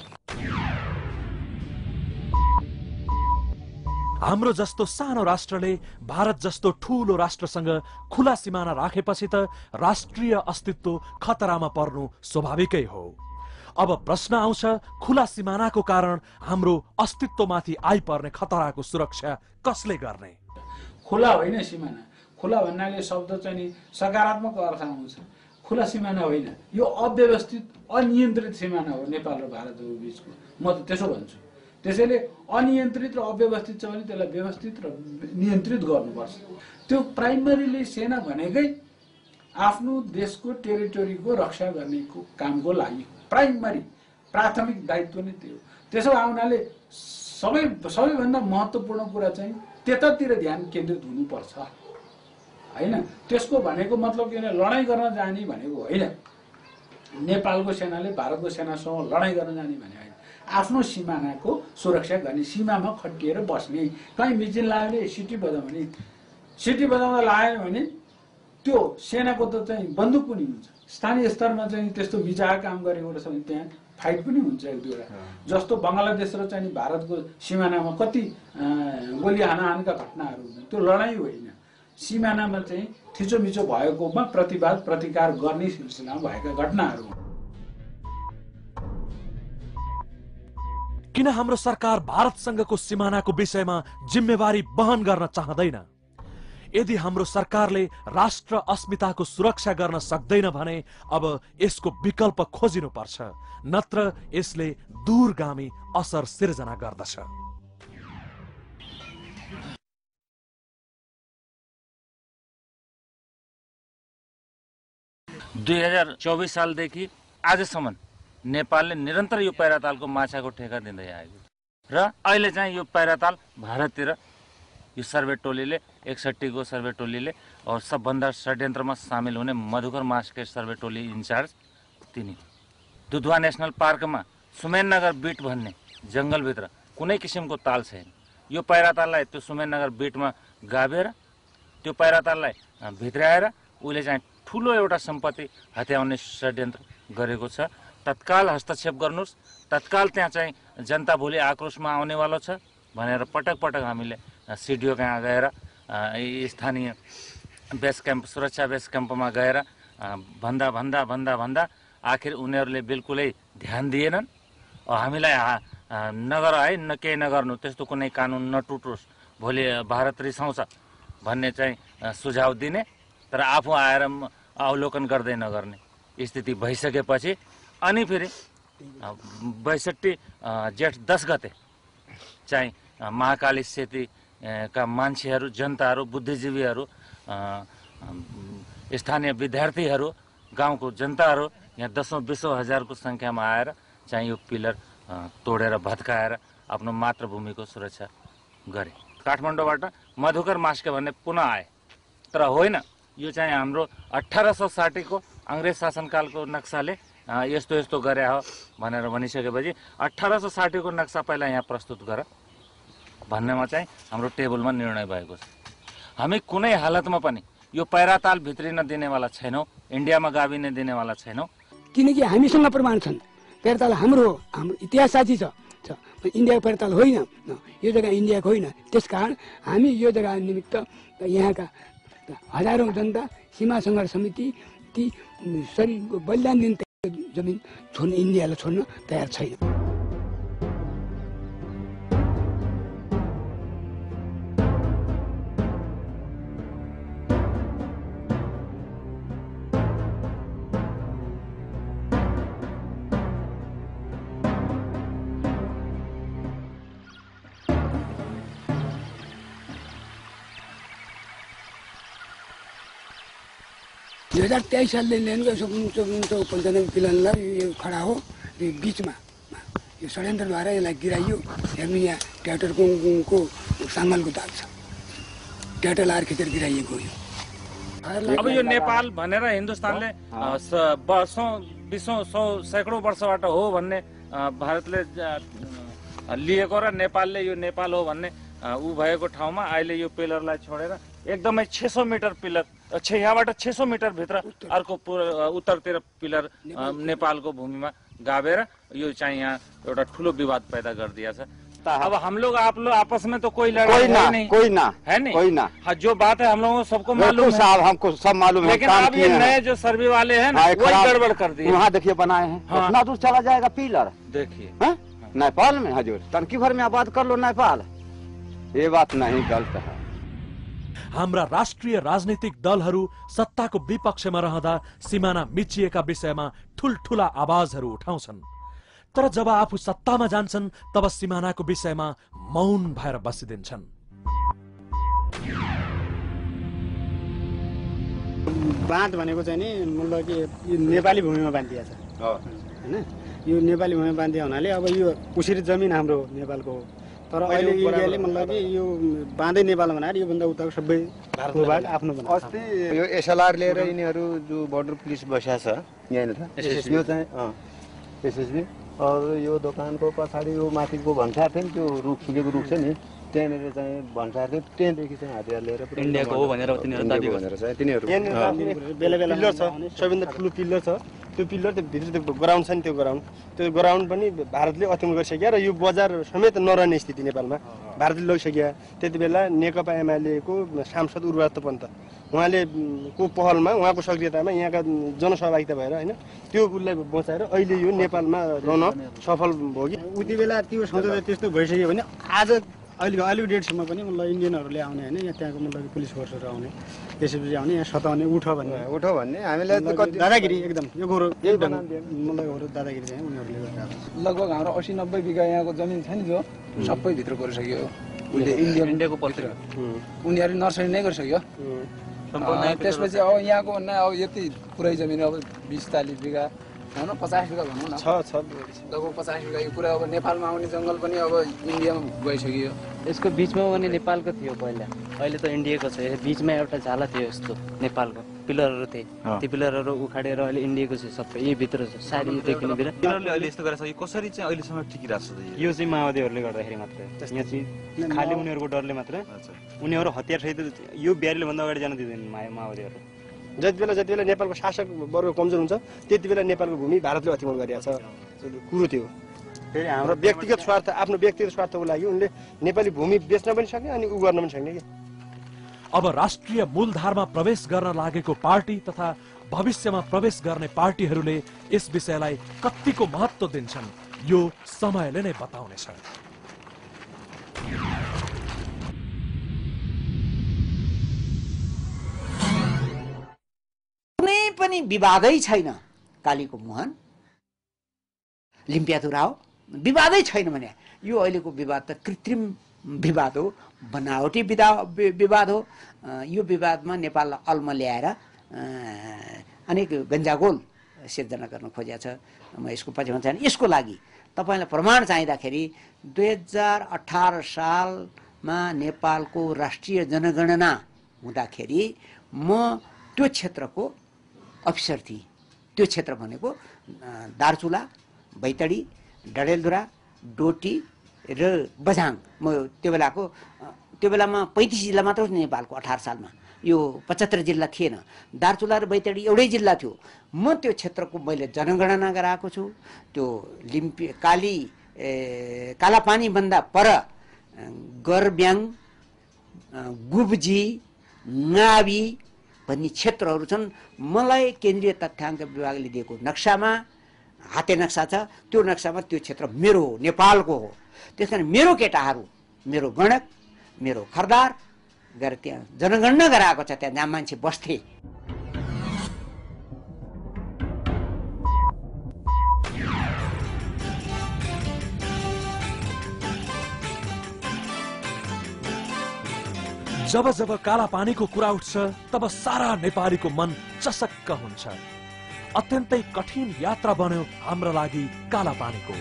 हाम्रो जस्तो सानो राष्ट्रले भारत जस्तो ठूलो राष्ट्रसँग खुला सिमाना राखेपछि त राष्ट्रिय अस्तित्व खतरामा पर्नु स्वाभाविकै हो। अब प्रश्न आउँछ, खुला सिमानाको कारण हाम्रो अस्तित्वमाथि आइपर्ने खतराको सुरक्षा कसले गर्ने? खुला होइन सिमाना। खुला भन्नाले शब्द चाहिँ नि सकारात्मक अर्थ आउँछ। खुला सिमाना होइन, यो अव्यवस्थित अनियन्त्रित सिमाना हो नेपाल र भारतको बिचको। म त त्यसो भन्छु। त्यसैले अनियन्त्रित र अव्यवस्थित छ भने त्यसलाई व्यवस्थित र नियन्त्रित गर्नुपर्छ। त्यो प्राइमरीली सेना भनेकै आफ्नो देशको टेरिटोरीको रक्षा गर्नेको कामको लागि प्राइमरी प्राथमिक दायित्व नै त्यो। त्यसो हुनाले सबैभन्दा महत्त्वपूर्ण कुरा चाहिँ त्यतातिर ध्यान केन्द्रित हुनुपर्छ होइन। त्यसको भनेको मतलब के भने लडाइँ गर्न जाने भनेको होइन। नेपालको सेनाले भारतको सेनासँग लडाइँ गर्न जाने भने होइन, आफ्नो सिमानाको सुरक्षा गर्ने, सीमामा खटिएर बस्ने। कहीँ मिचिन लाग्यो भने सिटी बजाउने भने, सिटी बजाउँदा लाग्यो भने त्यो सेनाको त चाहिँ बन्दुक पनि हुन्छ। स्थानीय स्तरमा चाहिँ त्यस्तो मिचाएर काम गरेको रहेछ भने त्यहाँ फाइट पनि हुन्छ एक दुईवटा। जस्तो बङ्गलादेश र चाहिँ भारतको सिमानामा कति गोली हानाहानका घटनाहरू हुन्छन्, त्यो लडाइँ होइन, सिमानामा चाहिँ थिचोमिचो भएकोमा प्रतिवाद प्रतिकार गर्ने सिलसिलामा भएका घटनाहरू हुन्। किन हाम्रो सरकार भारतसँगको सिमानाको विषयमा जिम्मेवारी वहन गर्न चाहँदैन? यदि हाम्रो सरकारले राष्ट्र अस्मिताको सुरक्षा गर्न सक्दैन भने अब यसको विकल्प खोजिनुपर्छ, नत्र यसले दूरगामी असर सिर्जना गर्दछ। 2024 सालदेखि आजसम्म नेपालले निरन्तर यो पैरातालको माछाको ठेका दिँदै आएको र अहिले चाहिँ यो पैराताल भारततिर यो सर्वे टोलीले 61 को सर्वे टोलीले और सबभन्दा षड्यन्त्रमा सामेल हुने मधुकर मास्के सर्वे टोली इन्चार्ज तिनी दुधवा नेसनल पार्कमा सुमेननगर बिट भन्ने जङ्गलभित्र कुनै किसिमको ताल छैन। यो पैराताललाई त्यो सुमेननगर बिटमा गाभेर त्यो पैराताललाई भित्राएर उसले चाहिँ ठुलो एउटा सम्पत्ति हत्याउने षड्यन्त्र गरेको छ। तत्काल हस्तक्षेप गर्नुहोस्, तत्काल त्यहाँ चाहिँ जनता भोलि आक्रोशमा आउनेवालो छ भनेर पटक पटक हामीले सिडिओ कहाँ गएर स्थानीय बेस क्याम्प सुरक्षा बेस क्याम्पमा गएर भन्दा भन्दा भन्दा भन्दा आखिर उनीहरूले बिल्कुलै ध्यान दिएनन्। हामीलाई नगर है न केही नगर्नु, त्यस्तो कुनै कानुन नटुटोस्, भोलि भारत रिसाउँछ भन्ने चाहिँ सुझाव दिने, तर आफू आएर अवलोकन गर्दै नगर्ने स्थिति भइसकेपछि अनि फेरि 62 जेठ 10 गते चाहिँ महाकाली सेतीका मान्छेहरू, जनताहरू, बुद्धिजीवीहरू, स्थानीय विद्यार्थीहरू, गाउँको जनताहरू यहाँ 10-20 हजारको सङ्ख्यामा आएर चाहिँ यो पिलर तोडेर भत्काएर आफ्नो मातृभूमिको सुरक्षा गरे। काठमाडौँबाट मधुकर मास्के भन्ने पुनः आए, तर होइन, यो चाहिँ हाम्रो 1860 को अङ्ग्रेज शासनकालको नक्साले यस्तो यस्तो गरे हो भनेर भनिसकेपछि 1860 को नक्सा पहिला यहाँ प्रस्तुत गर भन्नेमा चाहिँ हाम्रो टेबलमा निर्णय भएको छ। हामी कुनै हालतमा पनि यो पैराताल भित्रिन दिनेवाला छैनौँ, इन्डियामा गाभिन दिनेवाला छैनौँ, किनकि हामीसँग प्रमाण छन्। पैराताल हाम्रो इतिहास साथी छ, इन्डियाको पैराताल होइन, यो जग्गा इन्डियाको होइन। त्यसकारण हामी यो जग्गा निमित्त यहाँका हजारौँ जनता सीमा सङ्घर्ष समिति ती शरीरको बलिदान दिन जमिन छोड्न, इन्डियालाई छोड्न तयार छैन। दुई 2023 सालले ल्यानको 95 पिलरलाई यो खडा हो, यो बिचमा यो षड्यन्त्र भएर यसलाई गिराइयो। हेर्नु यहाँ ट्र्याक्टरको साङ्गलको दाग छ, ट्र्याक्टर लाएर खिचेर गिराइएको यो। अब यो नेपाल भनेर हिन्दुस्तानले वर्षौं 20 सैकडौँ वर्षबाट हो भन्ने भारतले लिएको र नेपालले यो नेपाल हो भन्ने ऊ भएको ठाउँमा अहिले यो पिलरलाई छोडेर एकदमै 600 मिटर पिलर, यहाँबाट 600 मिटर भित्र अर्को उत्तरतिर पिलर नेपालको भूमिमा गाभेर यो चाहिँ यहाँ एउटा ठुलो विवाद पैदा गरिदिएछ। अब हम लोग आप लोग आपस में तो कोई लड़ाई नहीं, कोई ना है नहीं, कोई ना। हाँ, जो बात है हम लोगों को सबको मालूम है साहब, हमको सब मालूम है। लेकिन अब ये नए जो सर्वे वाले हैं ना, वही गड़बड़ कर दिए। वहाँ देखिए बनाए हैं, कितना दूर चला जाएगा पिलर, देखिए नेपाल में हजूर तनकी भर में आबाद कर लो नेपाल। ये बात नहीं, गलत है। हाम्रा राष्ट्रिय राजनीतिक दलहरू सत्ताको विपक्षमा रहँदा सीमाना मिचिएका विषयमा ठुलठुला आवाजहरू उठाउँछन्, तर जब आफू सत्तामा जान्छन् तब सीमानाको विषयमा मौन भएर बसिदिन्छन्। बाँध भनेको चाहिँ नि मतलब कि यो नेपाली भूमिमा बाँधिया छ हैन, यो नेपाली भूमिमा बाँधिया हुनाले अब यो उसरी जमिन हाम्रो नेपालको हो, तर अहिले इन्डियाले मतलब कि यो बाँधै नेपाल बनाएर योभन्दा उताको सबै भारतको भाग आफ्नो बनाएको। अस्ति यो एसएलआर लिएर यिनीहरू जो बोर्डर पुलिस बसिया छ यहाँनिर, यो चाहिँ एसएसबी, और यो दोकानको पछाडि यो माथिको भन्सार थियो नि, त्यो रुख सुकेको रुख छ नि, त्यहाँनिर चाहिँ भन्सार थियो, त्यहाँदेखि चाहिँ हतियार लिएर इन्डियाको हो भनेर तिनीहरू भनेर चाहिँ तिनीहरू बेला बेला पिलर छ, सबैभन्दा ठुलो पिलर छ त्यो पिलर, त्यो भित्र त्यो ग्राउन्ड छ नि, त्यो ग्राउन्ड पनि भारतले अतिक्रमण गरिसक्यो र यो बजार समेत नरहने स्थिति नेपालमा भारतले लगिसक्यो। त्यति बेला नेकपा एमालेको सांसद उर्वात्त पन्त उहाँले को पहलमा, उहाँको सक्रियतामा यहाँका जनसहभागिता भएर होइन त्यो उसलाई बचाएर अहिले यो नेपालमा रहन सफल भयो कि। उति बेला त्यो सम्झौता त्यस्तो भइसक्यो भने आज अहिलेको डेटसम्म पनि मतलब इन्डियनहरूले आउने होइन, यहाँ त्यहाँको मतलब पुलिस फोर्सहरू आउने, त्यसपछि आउने, यहाँ सताउने, उठ भन्ने हामीलाई दादागिरी एकदम यो गोरो एकदम मतलब दादागिरी चाहिँ उनीहरूले गरेर लगभग हाम्रो 80-90 बिघा यहाँको जमिन छ नि जो सबै भित्र गरिसक्यो। इन्डियाको पत्र उनीहरूले नर्सरी नै गरिसक्यो। त्यसपछि अब यहाँको भन्दा अब यति पुरै जमिन अब 20-40 बिघा भनौँ 50 बिघा भनौँ न छ लगभग 50 बिघा यो कुरा अब नेपालमा आउने जङ्गल पनि अब इन्डियामा गइसक्यो यसको बिचमा पनि नेपालको थियो पहिला अहिले त इन्डियाको छ बिचमा एउटा झाला थियो यस्तो नेपालको पिलरहरू थिए त्यो पिलरहरू उखाडेर अहिले इन्डियाको छ सबै यही भित्र छ सारी देखिने भित्र पिलरले अहिले यस्तो गरेछ यो कसरी चाहिँ अहिलेसम्म टिकिरहेको छ यो चाहिँ माओवादीहरूले गर्दाखेरि मात्र यहाँ चाहिँ खालि उनीहरूको डरले मात्र उनीहरू हतियार सहित यो बिहारीले भन्दा अगाडि जान दिँदैन माओवादीहरू जति बेला नेपालको शासक वर्ग कमजोर हुन्छ त्यति बेला नेपालको भूमि भारतले अतिक्रमण गरिरहेछ कुरो त्यो फेरि हाम्रो व्यक्तिगत स्वार्थ आफ्नो व्यक्तिगत स्वार्थको लागि उनले नेपाली भूमि बेच्न पनि सक्ने अनि उ गर्न पनि सक्ने के अब राष्ट्रिय मूलधारमा प्रवेश गर्न लागेको पार्टी तथा भविष्यमा प्रवेश गर्ने पार्टीहरूले यस विषयलाई कतिको महत्त्व दिन्छन् यो समयले नै बताउनेछ। कुनै पनि विवादै छैन कालीको मुहान लिम्पियातुरा हो विवादै छैन भने यो अहिलेको विवाद त कृत्रिम विवाद हो बनावटी विवाद हो यो विवादमा नेपाललाई अल्म ल्याएर अनेक गन्जागोल सिर्जना गर्न खोजेको छ म यसको पछिमा चाहिँ यसको लागि तपाईलाई प्रमाण चाहिँदाखेरि 2018 सालमा नेपालको राष्ट्रिय जनगणना हुँदाखेरि म त्यो क्षेत्रको अफिसर थिएँ त्यो क्षेत्र भनेको दार्चुला बैतडी डडेलधुरा डोटी र बझाङ म त्यो बेलामा 35 जिल्ला मात्र थियो नेपालको 18 सालमा यो 75 जिल्ला थिएन दार्चुला र बैतडी एउटै जिल्ला थियो म त्यो क्षेत्रको मैले जनगणना गराएको छु त्यो लिम्पी कालापानी भन्दा पर गरब्याङ गुब्जी नाबी भन्ने क्षेत्रहरू छन् मलाई केन्द्रीय तथ्याङ्क विभागले दिएको नक्सामा हाते नक्सा छ त्यो नक्सामा त्यो क्षेत्र मेरो हो नेपालको हो त्यसकारण मेरो केटाहरू मेरो गणक मेरो खरदार गएर त्यहाँ जनगणना गराएको छ त्यहाँ जहाँ मान्छे बस्थे जब जब काला पानीको कुरा उठ्छ तब सारा नेपालीको मन चसक्क हुन्छ। अत्यन्तै कठिन यात्रा बन्यो हाम्रो लागि काला पानीको।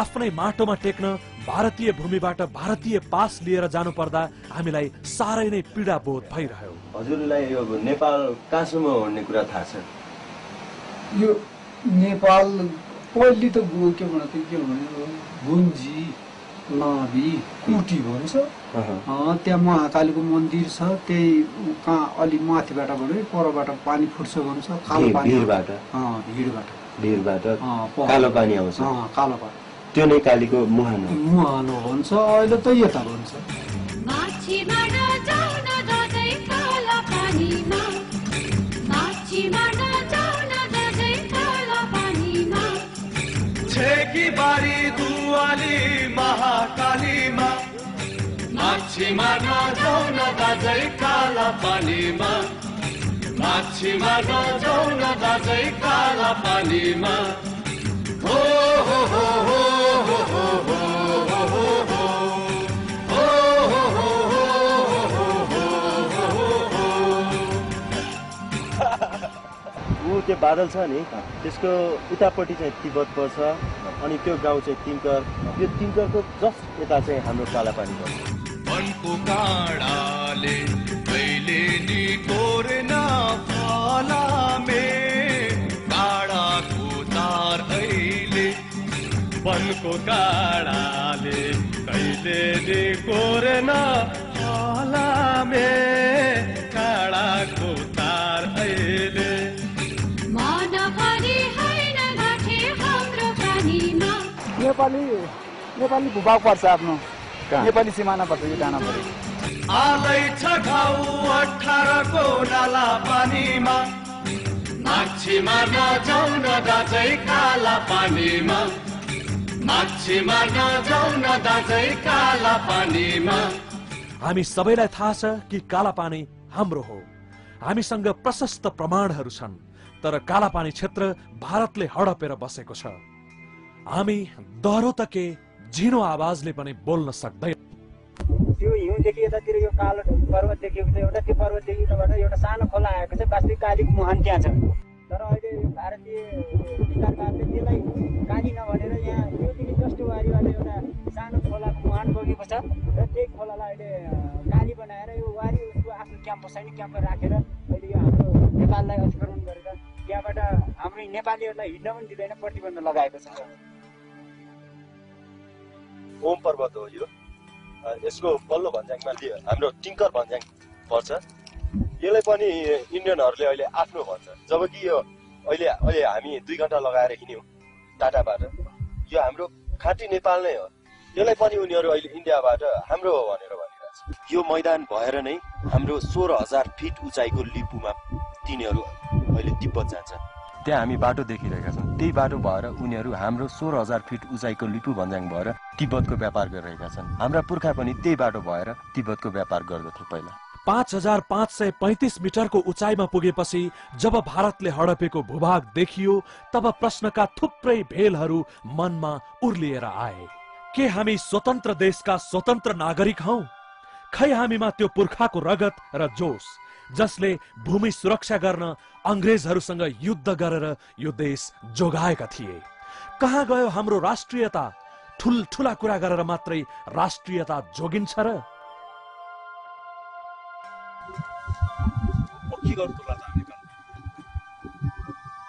आफ्नै माटोमा टेक्न भारतीय भूमिबाट भारतीय पास लिएर जानु पर्दा हामीलाई सारै नै पीडा बोध भइरह्यो। हजुरलाई यो नेपाल कहाँसम्म भन्ने कुरा थाहा छ? यो नेपाल पहिले त के भन्यो गुन्जी नाभी कुटी भन्छ त्यहाँ महाकालीको मन्दिर छ त्यही कहाँ अलि माथिबाट भयो परबाट पानी फुट्छ भन्छ कालो पानी भिरबाट कालो पानी आउँछ कालो पानी त्यो नै कालीको मुहान हो भन्छ अहिले त यता भन्छ बारी दुवाली महाकालीमा माछी मार्न जाउँ न दाजै काला पानीमा माछी मार्न जाउँ न दाजै काला पानीमा हो हो हो हो हो हो हो त्यो बादल छ नि त्यसको उतापट्टि चाहिँ तिब्बत पर्छ अनि त्यो गाउँ चाहिँ तिमकर यो तिमकरको जस्ट यता चाहिँ हाम्रो काला पानी पर्छ। वनको काँडाले कहिले नि कोरेन फलामे काँडाको तार अहिले वनको काँडाले कहिले नि कोरेन फलामे काँडाको तार अहिले नेपाली भूभाग पर्छ आफ्नो नेपाली सिमाना पर्छ यो जान पर्यो। आलै छ घाउ 18 को नाला पानीमा माछी मार्न जाउँ न दाजै काला पानीमा माछी मार्न जाउँ न दाजै काला पानीमा। हामी सबैलाई थाहा छ कि काला पानी हाम्रो हो। हामीसँग प्रशस्त प्रमाणहरू छन् तर काला पानी क्षेत्र भारतले हडपेर बसेको छ। हामी दह्रो त के झिनो आवाजले पनि बोल्न सक्दैन। त्यो हिउँदेखि यतातिर यो कालो पर्वत देखिएको छ एउटा त्यो पर्वत देखिबाट एउटा सानो खोला आएको छ वास्तविक कालीको मुहान त्यहाँ छ तर अहिले यो भारतीय सरकारले त्यसलाई काली नभनेर यहाँ यो पनि जस्तोवारीबाट एउटा सानो खोलाको मुहान बगेको छ र त्यही खोलालाई अहिले काली बनाएर यो वारी उसको आफ्नो क्याम्प सैनिक क्याम्प राखेर अहिले यो हाम्रो नेपाललाई अतिक्रमण गरेर त्यहाँबाट हाम्रो नेपालीहरूलाई हिँड्न पनि दिँदैन, प्रतिबन्ध लगाएको छ। ओम पर्वत हो यो, यसको पल्लो भन्ज्याङमा हाम्रो टिङ्कर भन्ज्याङ पर्छ। यसलाई पनि इन्डियनहरूले अहिले आफ्नो भन्छ, जबकि यो अहिले हामी 2 घन्टा लगाएर हिँड्यौँ टाटाबाट। यो हाम्रो खाँटी नेपाल नै हो, यसलाई पनि उनीहरू अहिले इन्डियाबाट हाम्रो हो भनेर भनिरहेछ। यो मैदान भएर नै हाम्रो 16,000 फिट उचाइको लिपुमा तिनीहरू अहिले तिब्बत जान्छ। त्यहाँ हामी बाटो देखिरहेका छौँ, त्यही बाटो भएर उनीहरू हाम्रो 16,000 फिट उचाइको लिपु भन्ज्याङ भएर तिब्बतको व्यापार गरिरहेका छन्। हाम्रा पुर्खा पनि त्यही बाटो भएर तिब्बतको व्यापार गर्दथे पहिला। 5,535 मिटरको उचाइमा पुगेपछि जब भारतले हडपेको भूभाग देखियो तब प्रश्नका थुप्रै भेलहरू मनमा उर्लिएर आए। के हामी स्वतन्त्र देशका स्वतन्त्र नागरिक हौं? खै हामीमा त्यो पुर्खाको रगत र जोश जसले भूमि सुरक्षा गर्न अंग्रेजहरूसँग युद्ध गरेर यो देश जोगाएका थिए? कहाँ गयो हाम्रो राष्ट्रियता? ठुलठुला कुरा गरेर मात्रै राष्ट्रियता जोगिन्छ र?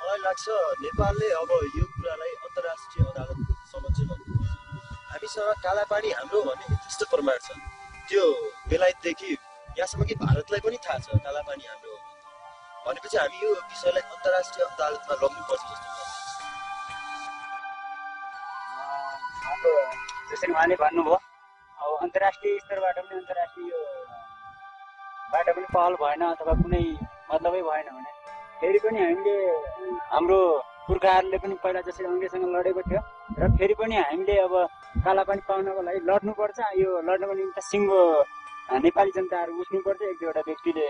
मलाई लाग्छ नेपालले अब यो कुरालाई अन्तर्राष्ट्रिय अदालत समक्ष गर्नुपर्छ। हामीसँग कालापानी हाम्रो भन्ने यथेष्ट प्रमाण छ। त्यो बेलायतदेखि यहाँसम्म कि भारतलाई पनि थाहा छ कालापानी हाम्रो भनेपछि हामी यो विषयलाई अन्तर्राष्ट्रिय अदालतमा लग्नुपर्छ जस्तो लाग्छ। हाम्रो जसरी उहाँले भन्नुभयो, अब अन्तर्राष्ट्रिय स्तरबाट पनि अन्तर्राष्ट्रिय बाट पनि पहल भएन अथवा कुनै मतलबै भएन भने फेरि पनि हामीले हाम्रो पुर्खाहरूले पनि पहिला जसरी अङ्ग्रेजसँग लडेको थियो र फेरि पनि हामीले अब कालापानी पाउनको लागि लड्नुपर्छ। यो लड्नको निम्ति सिङ्गो नेपाली जनताहरू उठ्नुपर्छ। 1-2वटा व्यक्तिले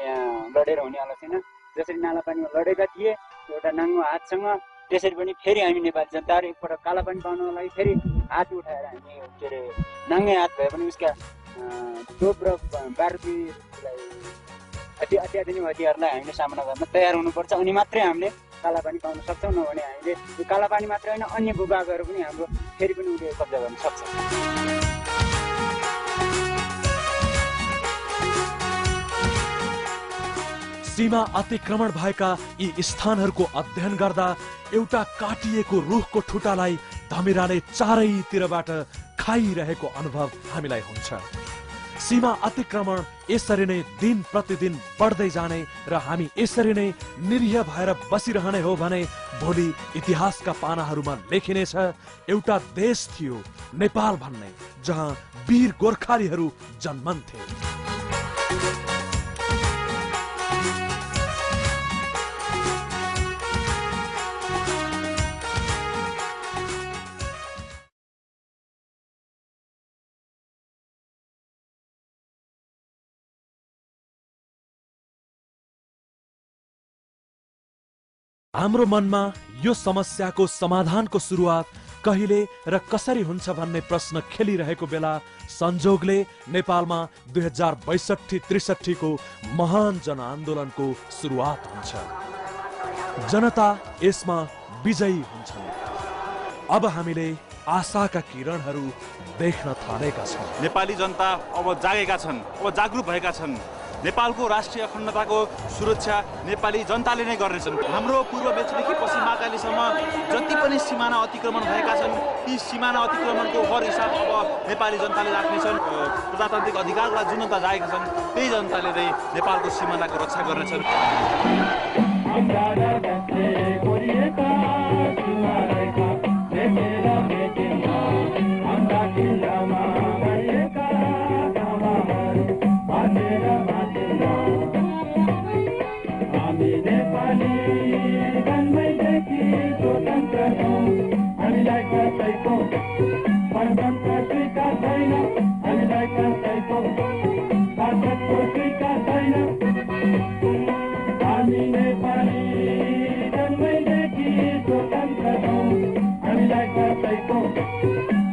लडेर हुनेवाला छैन। जसरी नालापानीमा लडेका थिए एउटा नाङ्गो हातसँग, त्यसरी पनि फेरि हामी नेपाली जनताहरू एकपल्ट कालापानी पाउनको लागि फेरि हात उठाएर हामी के अरे नाङ्गै हात भए पनि उसका तोप र बारुदलाई अत्याधुनिक हतियारलाई हामीले सामना गर्न तयार हुनुपर्छ। अनि मात्रै हामीले कालापानी पाउन सक्छौँ, नभने हामीले यो कालापानी मात्रै होइन अन्य भूभागहरू पनि हाम्रो फेरि पनि उसले कब्जा गर्न सक्छ। सीमा अतिक्रमण भएका यी स्थानहरूको अध्ययन गर्दा एउटा काटिएको रुखको ठुटालाई धमिराले चारैतिरबाट खाइरहेको अनुभव हामीलाई हुन्छ। सीमा अतिक्रमण यसरी नै दिन प्रतिदिन बढ्दै जाने र हामी यसरी नै निरीह भएर बसिरहने हो भने भोलि इतिहासका पानाहरूमा लेखिनेछ एउटा देश थियो नेपाल भन्ने, जहाँ वीर गोर्खालीहरू जन्मन्थे। हाम्रो मनमा यो समस्याको समाधानको सुरुवात कहिले र कसरी हुन्छ भन्ने प्रश्न खेलिरहेको बेला संजोगले नेपालमा 2062-63 को महान जनआन्दोलनको सुरुवात हुन्छ। जनता यसमा विजयी हुन्छन्। अब हामीले आशाका किरणहरू देख्न थालेका छौँ। नेपाली जनता अब जागेका छन्, अब जागरुक भएका छन्। नेपालको राष्ट्रिय अखण्डताको सुरक्षा नेपाली जनताले नै गर्नेछन्। हाम्रो पूर्व बेचदेखि पश्चिम महाकालीसम्म जति पनि सिमाना अतिक्रमण भएका छन्, ती सिमाना अतिक्रमणको हर हिसाब अब नेपाली जनताले राख्नेछन्। प्रजातान्त्रिक अधिकारका लागि जुन जनता जागेका छन् त्यही जनताले नै नेपालको सिमानाको रक्षा गर्नेछन्।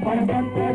स्वतन्त्र